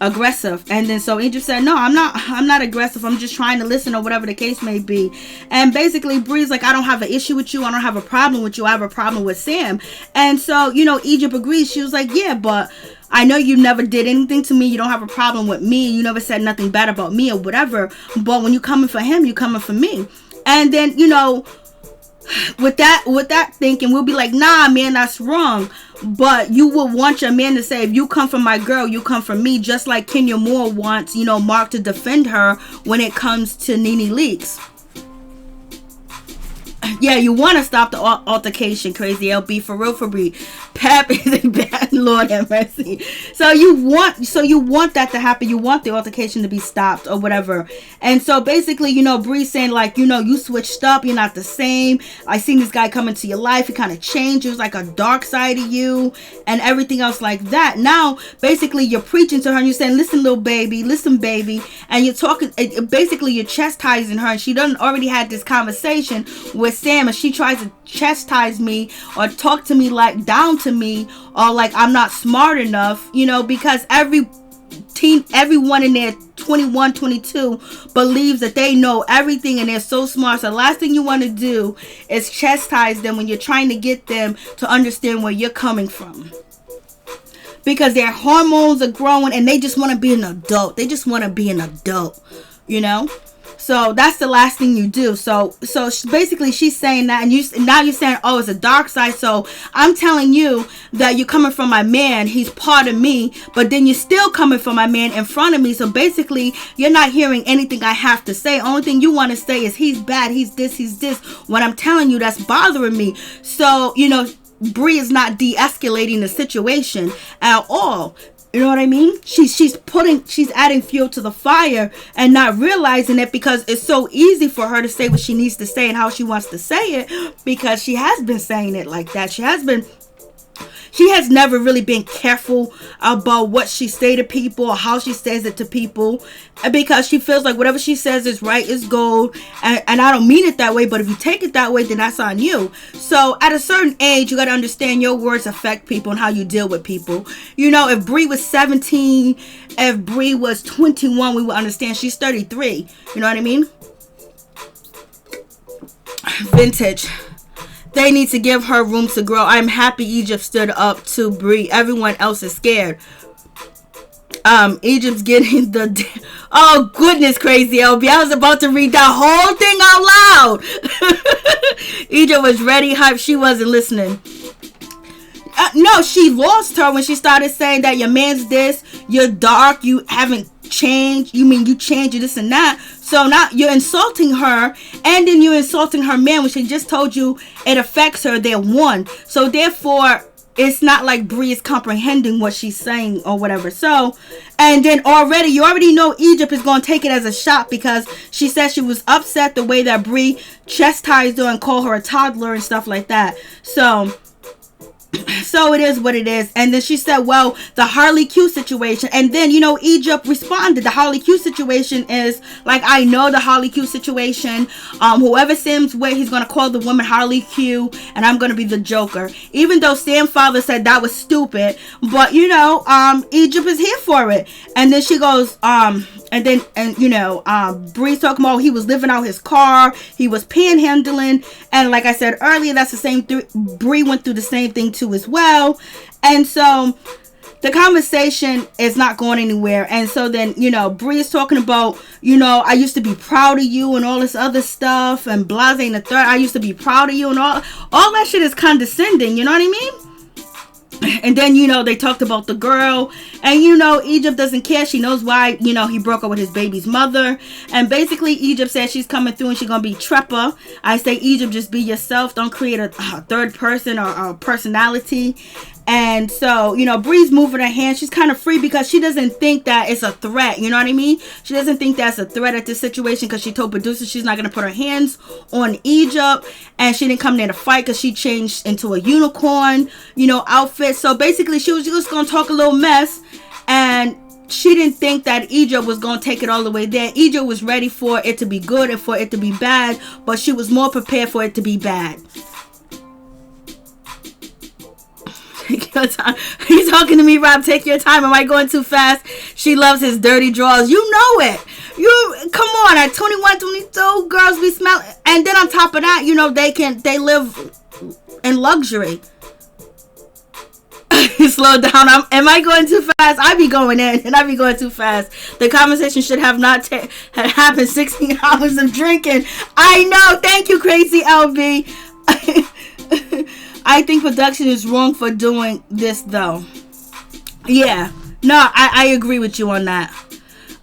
aggressive. And then so Egypt said, no, I'm not aggressive, I'm just trying to listen, or whatever the case may be. And basically Bree's like, I don't have an issue with you, I don't have a problem with you, I have a problem with Sam. And so Egypt agrees. She was like, yeah, but I know you never did anything to me, you don't have a problem with me, you never said nothing bad about me or whatever, but when you coming for him, you coming for me. And then with that thinking, we'll be like, nah, man, that's wrong. But you will want your man to say, if you come for my girl, you come for me, just like Kenya Moore wants, Mark to defend her when it comes to NeNeLeakes. Yeah, you want to stop the altercation, crazy LB, for real, for Bree. Pep is a bad, Lord have mercy. So you want that to happen. You want the altercation to be stopped or whatever. And so basically, Bree's saying like, you switched up. You're not the same. I seen this guy come into your life. He kind of changed. It was like a dark side of you and everything else like that. Now, basically, you're preaching to her and you're saying, listen, little baby, listen, baby. And you're talking, basically, you're chastising her. And she done already had this conversation with Sam, and she tries to chastise me or talk to me like down to me, or like I'm not smart enough, because everyone in there 21, 22 believes that they know everything and they're so smart. So the last thing you want to do is chastise them when you're trying to get them to understand where you're coming from, because their hormones are growing and they just want to be an adult. So that's the last thing you do. So basically she's saying that, and now you're saying, oh, it's a dark side. So I'm telling you that you're coming from my man. He's part of me, but then you're still coming from my man in front of me. So basically you're not hearing anything I have to say. Only thing you want to say is he's bad, he's this. When I'm telling you, that's bothering me. So, Bree is not de-escalating the situation at all. You know what I mean? She's adding fuel to the fire and not realizing it, because it's so easy for her to say what she needs to say and how she wants to say it, because she has been saying it like that. She has never really been careful about what she say to people or how she says it to people, because she feels like whatever she says is right, is gold. And I don't mean it that way, but if you take it that way, then that's on you. So at a certain age, you got to understand your words affect people and how you deal with people. You know, if Bree was 17, if Bree was 21, we would understand. She's 33. You know what I mean? Vintage. They need to give her room to grow. I'm happy Egypt stood up to Bree. Everyone else is scared. Egypt's getting the... Oh, goodness, crazy LB. I was about to read that whole thing out loud. Egypt was ready, hype. She wasn't listening. No, she lost her when she started saying that your man's this, you're dark, you haven't changed. You mean you changed, you this and that. So now you're insulting her, and then you're insulting her man, which she just told you it affects her. They're one. So therefore, it's not like Bree is comprehending what she's saying or whatever. So, and then you already know Egypt is going to take it as a shot, because she said she was upset the way that Bree chastised her and called her a toddler and stuff like that. So it is what it is. And then she said, well, the Harley Q situation. And then, Egypt responded. The Harley Q situation is like, I know the Harley Q situation. Whoever Sam's with, he's going to call the woman Harley Q, and I'm going to be the Joker. Even though Sam's father said that was stupid. But, Egypt is here for it. And then she goes, Bree's talking about he was living out his car. He was panhandling. And like I said earlier, that's the same thing. Bree went through the same thing too as well. And so the conversation is not going anywhere. And so then, Bree is talking about, I used to be proud of you and all this other stuff, and blase and the third, I used to be proud of you, and all that shit is condescending. You know what I mean? And then, they talked about the girl, and, Egypt doesn't care. She knows why, he broke up with his baby's mother. And basically, Egypt said she's coming through and she's going to be Treppa. I say, Egypt, just be yourself. Don't create a third person or a personality. And so, Bree's moving her hand. She's kind of free because she doesn't think that it's a threat. You know what I mean? She doesn't think that's a threat at this situation, because she told producers she's not going to put her hands on Egypt. And she didn't come there to fight because she changed into a unicorn, outfit. So basically, she was just going to talk a little mess. And she didn't think that Egypt was going to take it all the way there. Egypt was ready for it to be good and for it to be bad. But she was more prepared for it to be bad. Take your time. He's talking to me, Rob. Take your time. Am I going too fast? She loves his dirty drawers. You know it. Come on. At 21, 22, girls be smelling. And then on top of that, they live in luxury. Slow down. Am I going too fast? I be going in and I be going too fast. The conversation should have not had happened. 16 hours of drinking. I know. Thank you, crazy LB. I think production is wrong for doing this, though. Yeah. No, I agree with you on that.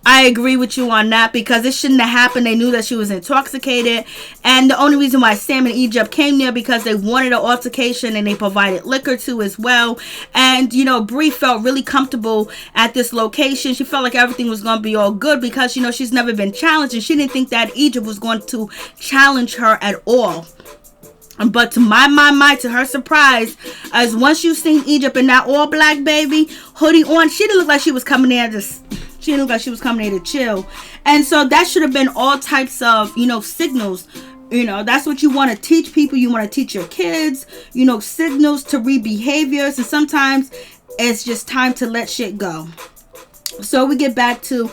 I agree with you on that, because it shouldn't have happened. They knew that she was intoxicated. And the only reason why Sam and Egypt came there, because they wanted an altercation and they provided liquor too as well. And, Bree felt really comfortable at this location. She felt like everything was going to be all good because, she's never been challenged. And she didn't think that Egypt was going to challenge her at all. But to to her surprise, as once you seen Egypt in that all black baby hoodie on, she didn't look like she was coming there she didn't look like she was coming there to chill. And so that should have been all types of, signals. That's what you want to teach people. You want to teach your kids, signals to read behaviors. And sometimes it's just time to let shit go. So we get back to,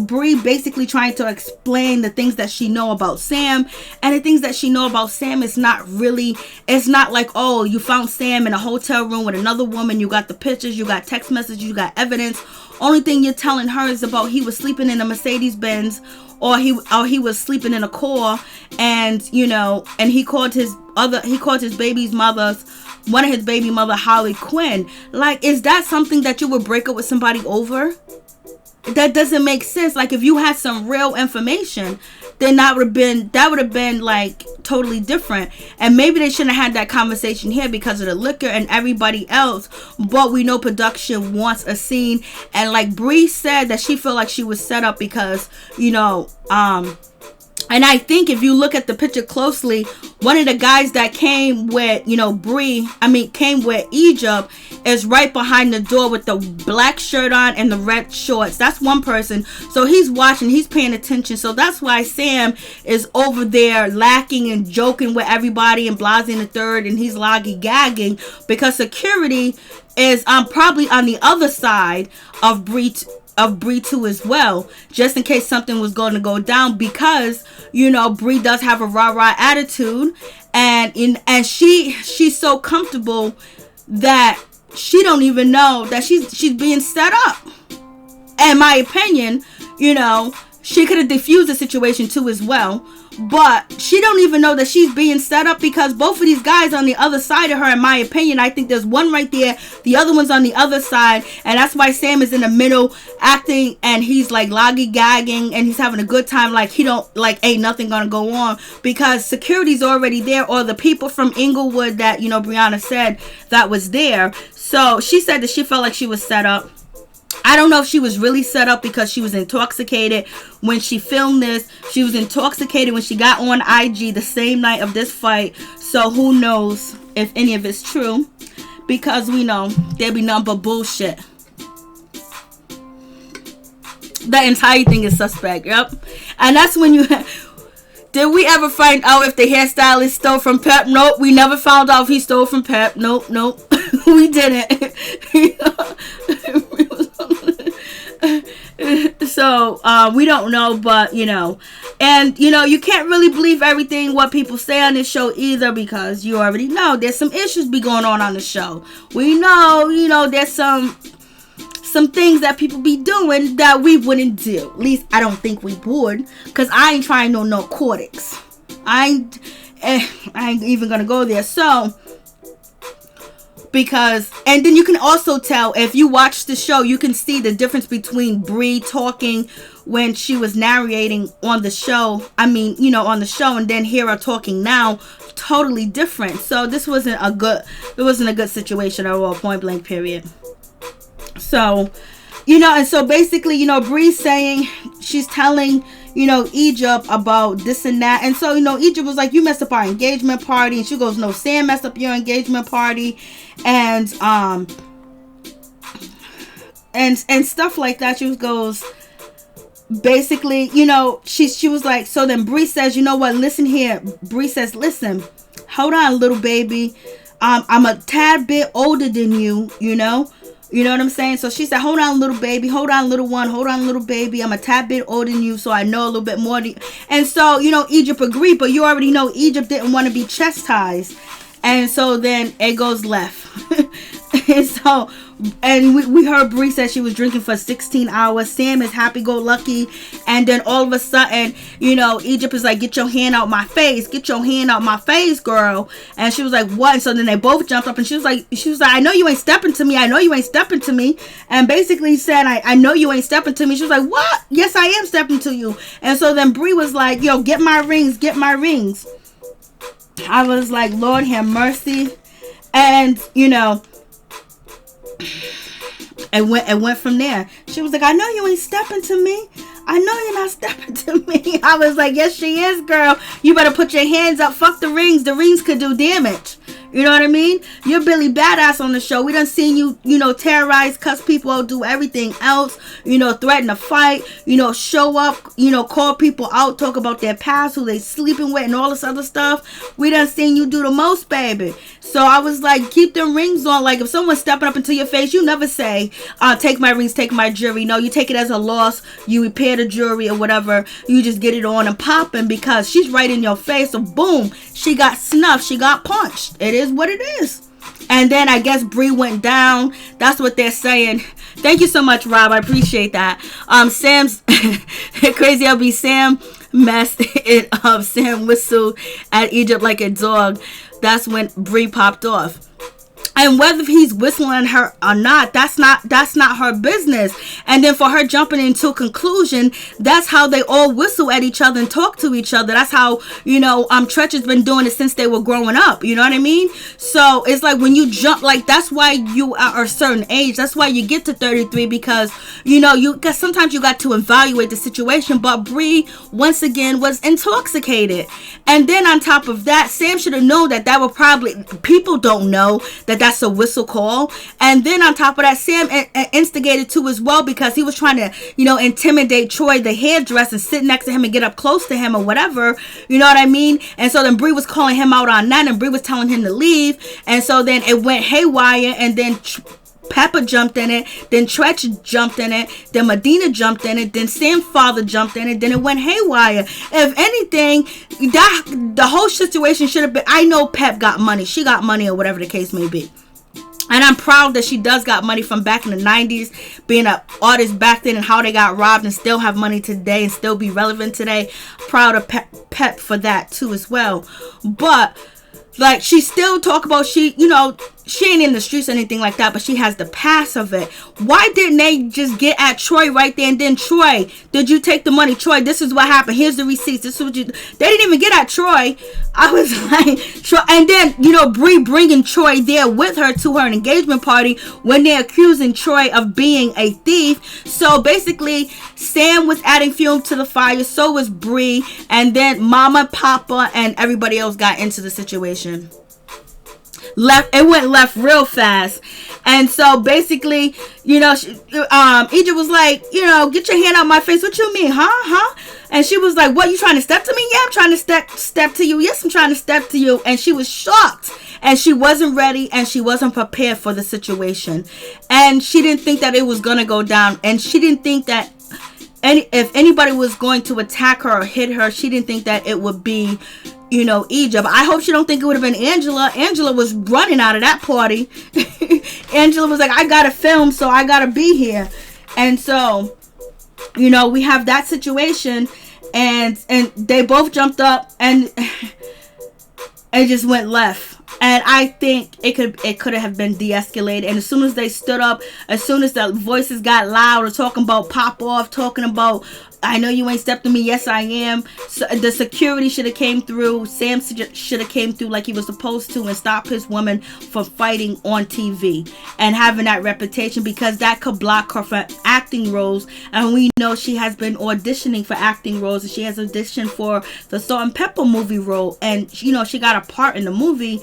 Bree basically trying to explain the things that she know about Sam. And the things that she know about Sam is not really, it's not like, oh, you found Sam in a hotel room with another woman. You got the pictures, you got text messages, you got evidence. Only thing you're telling her is about he was sleeping in a Mercedes Benz, or he was sleeping in a car, and and he called his baby's mother's, one of his baby mother, Harley Quinn. Like, is that something that you would break up with somebody over? That doesn't make sense. Like, if you had some real information, then that would have been like totally different. And maybe they shouldn't have had that conversation here because of the liquor and everybody else. But we know production wants a scene. And like Bree said, that she felt like she was set up because, and I think if you look at the picture closely, one of the guys that came with, came with Egypt is right behind the door with the black shirt on and the red shorts. That's one person. So he's watching, he's paying attention. So that's why Sam is over there lacking and joking with everybody and blasting the third, and he's loggy gagging because security is probably on the other side of Bree too as well, just in case something was going to go down, because Bree does have a rah-rah attitude, and she's so comfortable that she don't even know that she's being set up. In my opinion, she could have diffused the situation too as well, but she don't even know that she's being set up, because both of these guys on the other side of her, in my opinion, I think there's one right there, the other one's on the other side, and that's why Sam is in the middle acting, and he's like loggy gagging, and he's having a good time, like he don't, like ain't nothing gonna go on, because security's already there, or the people from Inglewood that Brianna said that was there. So she said that she felt like she was set up. I don't know if she was really set up because she was intoxicated when she filmed this. She was intoxicated when she got on IG the same night of this fight. So who knows if any of it's true, because we know there'll be nothing but bullshit. The entire thing is suspect. Yep. And that's when you... Did we ever find out if the hairstylist stole from Pep? Nope. We never found out if he stole from Pep. Nope. We didn't. So we don't know, but and you can't really believe everything what people say on this show either, because you already know there's some issues be going on the show. We know there's some things that people be doing that we wouldn't do. At least I don't think we would, because I ain't trying no narcotics. I ain't even gonna go there. So because, and then you can also tell, if you watch the show, you can see the difference between Bree talking when she was narrating on the show, on the show, and then Tahira talking now, totally different. So this wasn't a good situation at all, point blank period. So, and so basically, Bree's saying, she's telling, Egypt about this and that. And so, Egypt was like, you messed up our engagement party. And she goes, no, Sam messed up your engagement party. And stuff like that. She goes, basically, she was like, so then Bree says, you know what, listen here. Bree says, listen, hold on, little baby. I'm a tad bit older than you, You know what I'm saying? So she said, hold on, little baby. Hold on, little one. Hold on, little baby. I'm a tad bit older than you, so I know a little bit more than you. And so, Egypt agreed, but you already know Egypt didn't want to be chastised. And so then it goes left. And so, and we heard Bree said she was drinking for 16 hours. Sam is happy-go-lucky. And then all of a sudden, Egypt is like, get your hand out my face. Get your hand out my face, girl. And she was like, what? And so then they both jumped up, and she was like, I know you ain't stepping to me. I know you ain't stepping to me. And basically said, I know you ain't stepping to me. She was like, what? Yes, I am stepping to you. And so then Bree was like, yo, get my rings. Get my rings. I was like, Lord have mercy. And, it went from there. She was like, I know you ain't stepping to me. I know you're not stepping to me. I was like, yes, she is, girl. You better put your hands up. Fuck the rings. The rings could do damage. You know what I mean? You're Billy Badass on the show. We done seen you, terrorize, cuss people out, do everything else, threaten to fight, show up, call people out, talk about their past, who they sleeping with, and all this other stuff. We done seen you do the most, baby. So I was like, keep them rings on. Like, if someone's stepping up into your face, you never say, take my rings, take my jewelry. No, you take it as a loss. You repair the jewelry or whatever. You just get it on and popping, because she's right in your face. So boom, she got snuffed. She got punched. It is what it is. And then I guess Bree went down. That's what they're saying. Thank you so much, Rob. I appreciate that. Sam's crazy. I'll be Sam messed it up. Sam whistled at Egypt like a dog. That's when Bree popped off. And whether he's whistling her or not, that's not her business. And then for her jumping into a conclusion, that's how they all whistle at each other and talk to each other. That's how, Tretch has been doing it since they were growing up. You know what I mean? So it's like when you jump, like that's why you are a certain age. That's why you get to 33, because because sometimes you got to evaluate the situation. But Bree once again was intoxicated, and then on top of that, Sam should have known that would probably, people don't know that that's a whistle call. And then on top of that, Sam instigated too as well, because he was trying to, intimidate Troy, the hairdresser, and sit next to him and get up close to him or whatever. You know what I mean? And so then Bree was calling him out on that, and Bree was telling him to leave. And so then it went haywire, and then Pepper jumped in it, then Tretch jumped in it, then Medina jumped in it, then Sam's father jumped in it, then it went haywire. If anything, the whole situation should have been, I know Pep got money, she got money, or whatever the case may be. And I'm proud that she does got money from back in the 90s, being an artist back then, and how they got robbed and still have money today and still be relevant today. Proud of Pep for that too as well. But like, she still talk about, she ain't in the streets or anything like that, but she has the past of it. Why didn't they just get at Troy right there and then? Troy, did you take the money? Troy, this is what happened. Here's the receipts. This is what you. They didn't even get at Troy. I was like, Troy, and then Bree bringing Troy there with her to her engagement party when they're accusing Troy of being a thief. So basically, Sam was adding fuel to the fire. So was Bree, and then Mama, Papa, and everybody else got into the situation. It went left real fast. And so basically, Egypt was like, get your hand out my face. What you mean? Huh? And she was like, what, you trying to step to me? Yeah, I'm trying to step to you. Yes, I'm trying to step to you. And she was shocked, and she wasn't ready, and she wasn't prepared for the situation. And she didn't think that it was going to go down. And she didn't think that if anybody was going to attack her or hit her, she didn't think that it would be Egypt. I hope she don't think it would have been Angela. Angela was running out of that party. Angela was like, I gotta film, so I gotta be here. And so, we have that situation, and they both jumped up, and it just went left. And I think it could have been de-escalated. And as soon as they stood up, as soon as the voices got louder, talking about pop off, talking about, I know you ain't stepped to me, yes I am. So the security should have came through. Sam should have came through like he was supposed to, and stop his woman from fighting on TV and having that reputation, because that could block her from acting roles. And we know she has been auditioning for acting roles, and she has auditioned for the Salt and Pepper movie role, and she got a part in the movie.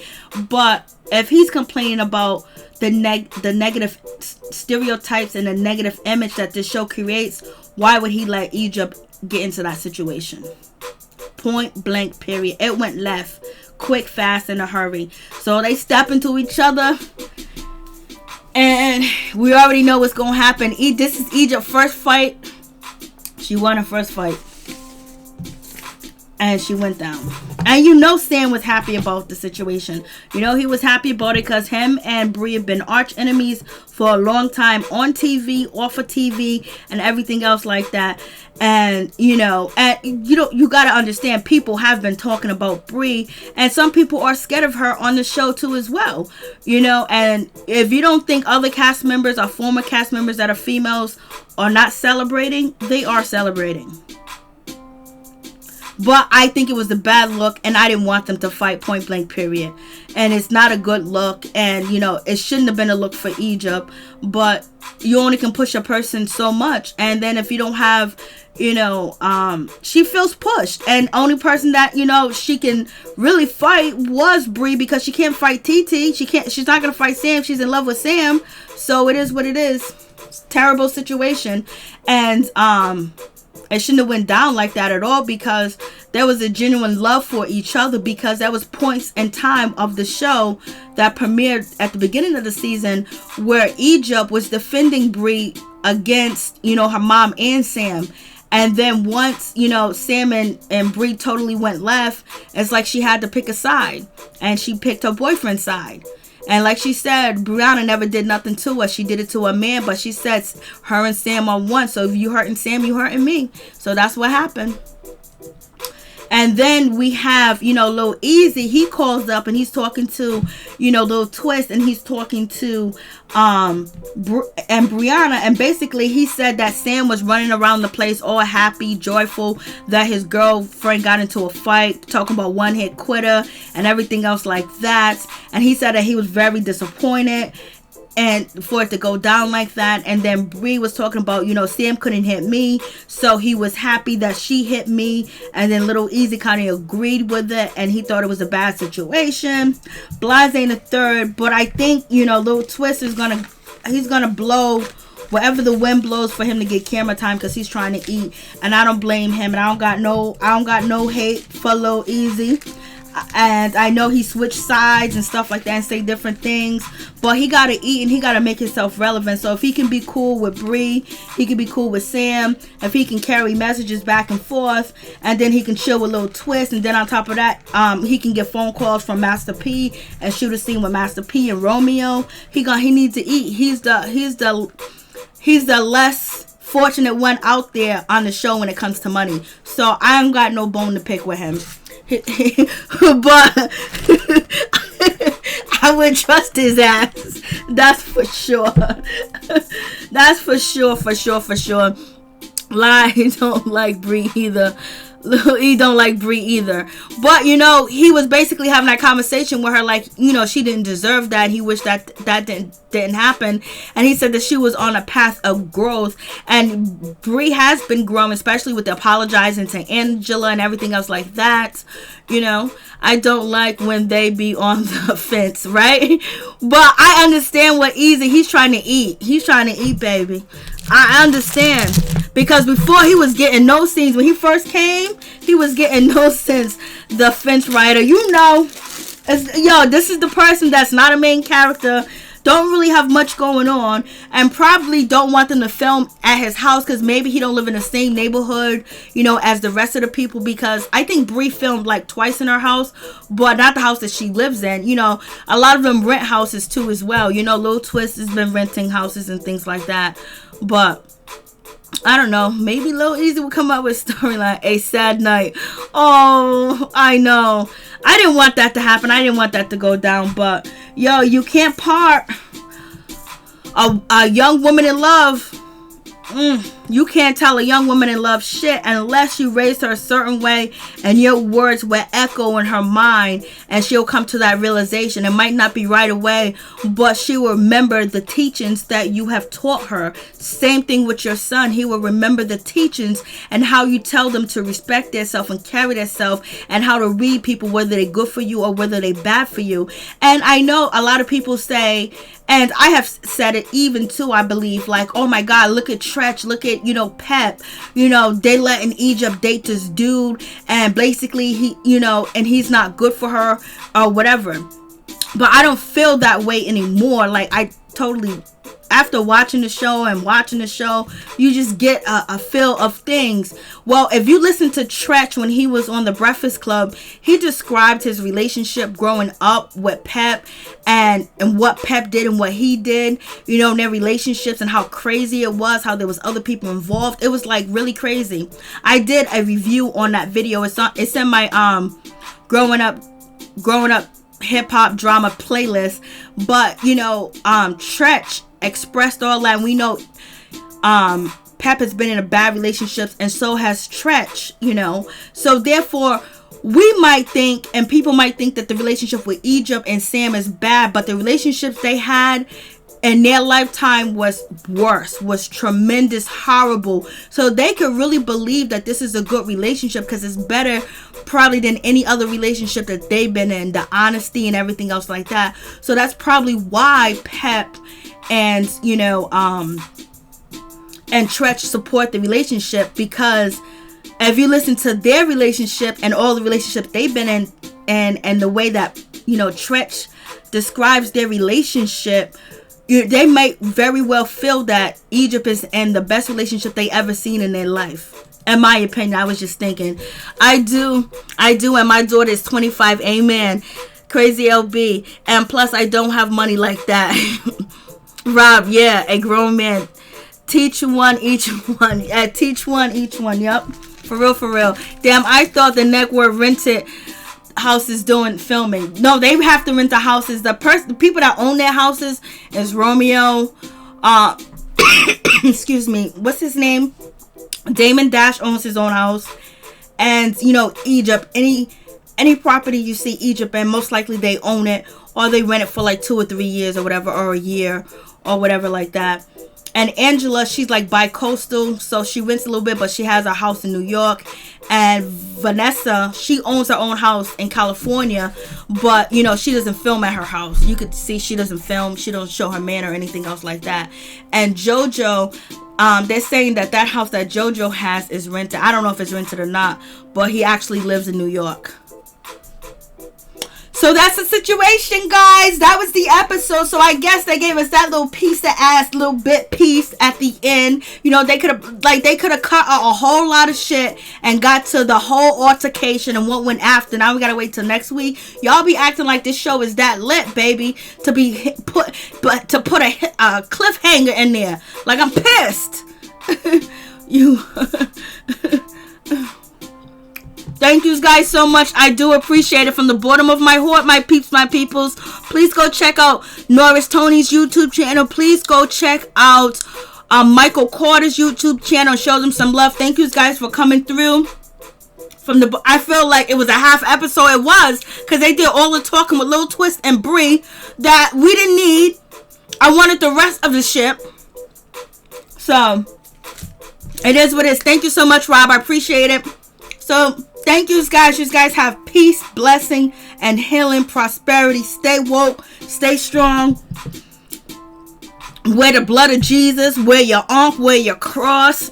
But if he's complaining about the negative stereotypes and the negative image that this show creates, why would he let Egypt get into that situation? Point blank, period. It went left quick, fast, in a hurry. So they step into each other, and we already know what's gonna happen. This is Egypt's first fight. She won her first fight, and she went down. And Sam was happy about the situation. He was happy about it because him and Bree have been arch enemies for a long time, on TV, off of TV, and everything else like that. And you got to understand, people have been talking about Bree, and some people are scared of her on the show too as well. And if you don't think other cast members or former cast members that are females are not celebrating, they are celebrating. But I think it was a bad look, and I didn't want them to fight, point blank, period. And it's not a good look, and it shouldn't have been a look for Egypt. But you only can push a person so much, and then if you don't have, she feels pushed, and only person that she can really fight was Bree, because she can't fight Titi. She's not gonna fight Sam. She's in love with Sam, so it is what it is. It's a terrible situation, and it shouldn't have went down like that at all, because there was a genuine love for each other, because there was points in time of the show that premiered at the beginning of the season where Egypt was defending Bree against, her mom and Sam. And then once, Sam and Bree totally went left, it's like she had to pick a side, and she picked her boyfriend's side. And like she said, Brianna never did nothing to her. She did it to a man, but she said her and Sam are one. So if you hurting Sam, you hurting me. So that's what happened. And then we have, Lil Easy. He calls up and he's talking to, Lil Twist, and he's talking to and Brianna, and basically he said that Sam was running around the place all happy, joyful that his girlfriend got into a fight, talking about one hit quitter and everything else like that. And he said that he was very disappointed and for it to go down like that. And then Bree was talking about, Sam couldn't hit me, so he was happy that she hit me. And then Little Easy kind of agreed with it, and he thought it was a bad situation. Blase ain't a third, but I think, Lil Twist is he's gonna blow wherever the wind blows for him to get camera time, because he's trying to eat. And I don't blame him, and I don't got no hate for Lil Easy. And I know he switched sides and stuff like that and say different things, but he gotta eat and he gotta make himself relevant. So if he can be cool with Bree, he can be cool with Sam. If he can carry messages back and forth, and then he can chill with Lil Twist, and then on top of that, he can get phone calls from Master P and shoot a scene with Master P and Romeo. He needs to eat. He's the less fortunate one out there on the show when it comes to money. So I ain't got no bone to pick with him. But I would trust his ass. That's for sure. That's for sure. Lie don't like Bree either. He don't like Bree either. But he was basically having that conversation with her, like, she didn't deserve that. He wished that didn't happen. And he said that she was on a path of growth, and Bree has been growing, especially with the apologizing to Angela and everything else like that. I don't like when they be on the fence, right? But I understand what Easy, he's trying to eat. He's trying to eat, baby. I understand, because before he was getting no scenes. When he first came, he was getting no scenes. The fence rider, this is the person that's not a main character, don't really have much going on, and probably don't want them to film at his house, because maybe he don't live in the same neighborhood, as the rest of the people, because I think Bree filmed like twice in her house, but not the house that she lives in. A lot of them rent houses too as well. Lil Twist has been renting houses and things like that. But I don't know, maybe Lil Easy would come up with a storyline, A Sad Night. Oh, I know. I didn't want that to happen. I didn't want that to go down. But, you can't part a young woman in love. You can't tell a young woman in love shit unless you raise her a certain way and your words will echo in her mind, and she'll come to that realization. It might not be right away, but she will remember the teachings that you have taught her. Same thing with your son. He will remember the teachings and how you tell them to respect themselves and carry themselves, and how to read people, whether they're good for you or whether they're bad for you. And I know a lot of people say, and I have said it even too, I believe, like, oh my God, look at Tretch, look at, Pep, they letting Egypt date this dude, and basically he, and he's not good for her or whatever. But I don't feel that way anymore. Like, I totally, after watching the show, you just get a feel of things. Well, if you listen to Tretch when he was on the Breakfast Club, he described his relationship growing up with Pep, and what Pep did and what he did, in their relationships, and how crazy it was, how there was other people involved. It was like really crazy. I did a review on that video. It's in my growing up hip hop drama playlist. But Tretch expressed all that, and we know Pep has been in a bad relationships, and so has Tretch, so therefore we might think, and people might think, that the relationship with Egypt and Sam is bad, but the relationships they had in their lifetime was worse, was tremendous, horrible. So they could really believe that this is a good relationship, because it's better probably than any other relationship that they've been in, the honesty and everything else like that. So that's probably why Pep and and Tretch support the relationship, because if you listen to their relationship and all the relationships they've been in, and the way that Tretch describes their relationship, they might very well feel that Egypt is in the best relationship they ever seen in their life. In my opinion, I was just thinking, I do, and my daughter is 25, amen, crazy LB, and plus I don't have money like that. Rob, yeah, a grown man. Teach one, each one. Teach one, each one, yep. For real, for real. Damn, I thought the network rented houses doing filming. No, they have to rent the houses. The people that own their houses is Romeo. Excuse me. What's his name? Damon Dash owns his own house. And, you know, Egypt. Any property you see Egypt in, most likely they own it. Or they rent it for like 2 or 3 years or whatever. Or a year. Or whatever like that. And Angela, she's like bi-coastal, so she rents a little bit, but she has a house in New York. And Vanessa, she owns her own house in California, but, you know, she doesn't film at her house. You could see she doesn't film. She don't show her man or anything else like that. And JoJo, they're saying that house that JoJo has is rented. I don't know if it's rented or not, but he actually lives in New York. So that's the situation, guys. That was the episode. So I guess they gave us that little piece of ass, little bit piece at the end. You know, they could have cut out a whole lot of shit and got to the whole altercation and what went after. Now we gotta wait till next week. Y'all be acting like this show is that lit, baby, to put a cliffhanger in there. Like, I'm pissed. Thank you guys so much. I do appreciate it from the bottom of my heart, my peeps, my peoples. Please go check out Norris Tony's YouTube channel. Please go check out Michael Carter's YouTube channel. Show them some love. Thank you guys for coming through. I feel like it was a half episode. It was, because they did all the talking with Lil Twist and Bree that we didn't need. I wanted the rest of the ship. So, it is what it is. Thank you so much, Rob. I appreciate it. So, thank you guys. You guys have peace, blessing, and healing, prosperity. Stay woke. Stay strong. Wear the blood of Jesus. Wear your ankh. Wear your cross.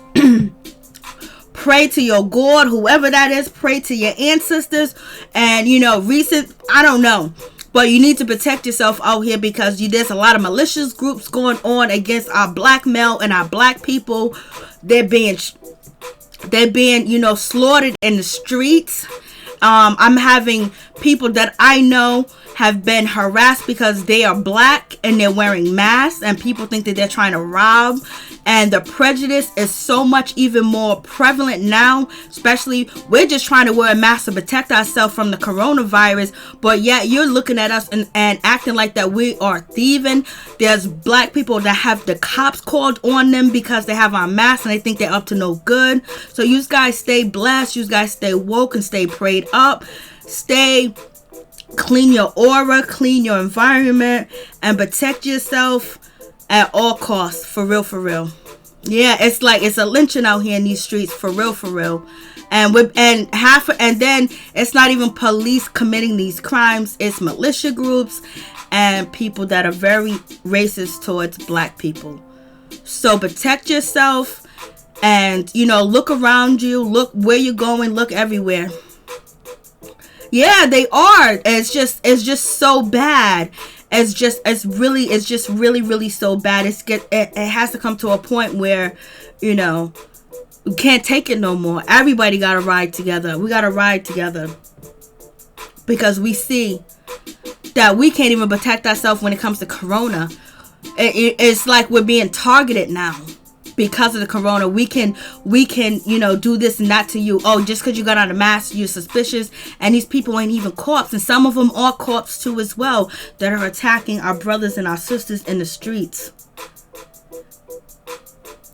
Pray to your God, whoever that is. Pray to your ancestors. And, you know, I don't know. But you need to protect yourself out here, because there's a lot of malicious groups going on against our black male and our black people. They're being you know, slaughtered in the streets. I'm having people that I know have been harassed because they are black and they're wearing masks, and people think that they're trying to rob. And the prejudice is so much even more prevalent now. Especially, we're just trying to wear a mask to protect ourselves from the coronavirus, but yet you're looking at us and acting like that we are thieving. There's black people that have the cops called on them because they have on masks and they think they're up to no good. So you guys stay blessed. You guys stay woke and stay prayed up. Clean your aura, clean your environment, and protect yourself at all costs. For real, for real. Yeah, it's like it's a lynching out here in these streets. For real, for real. And then it's not even police committing these crimes. It's militia groups and people that are very racist towards black people. So protect yourself, and, you know, look around you, look where you're going, look everywhere. Yeah, they are. It's just so bad. It's just really, really so bad. It has to come to a point where, you know, we can't take it no more. Everybody got to ride together. We got to ride together, because we see that we can't even protect ourselves when it comes to corona. It's like we're being targeted now. Because of the corona, we can, you know, do this and that to you. Oh, just because you got on a mask, you're suspicious. And these people ain't even cops. And some of them are cops too as well, that are attacking our brothers and our sisters in the streets.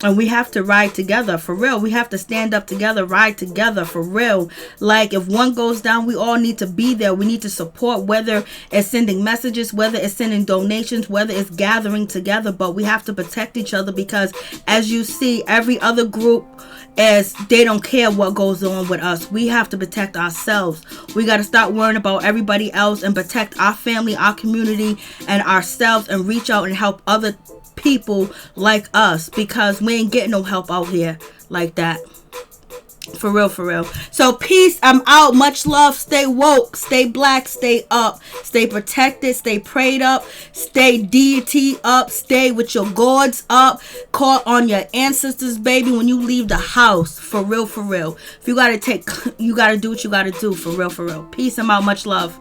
And we have to ride together, for real. We have to stand up together, ride together, for real. Like, if one goes down, we all need to be there. We need to support, whether it's sending messages, whether it's sending donations, whether it's gathering together. But we have to protect each other, because, as you see, every other group, they don't care what goes on with us. We have to protect ourselves. We got to stop worrying about everybody else and protect our family, our community, and ourselves, and reach out and help other people like us, because we ain't getting no help out here like that. For real, for real. So peace. I'm out. Much love. Stay woke. Stay black. Stay up. Stay protected. Stay prayed up. Stay deity up. Stay with your gods up. Call on your ancestors, baby, when you leave the house. For real, for real. If you gotta do what you gotta do. For real, for real. Peace. I'm out. Much love.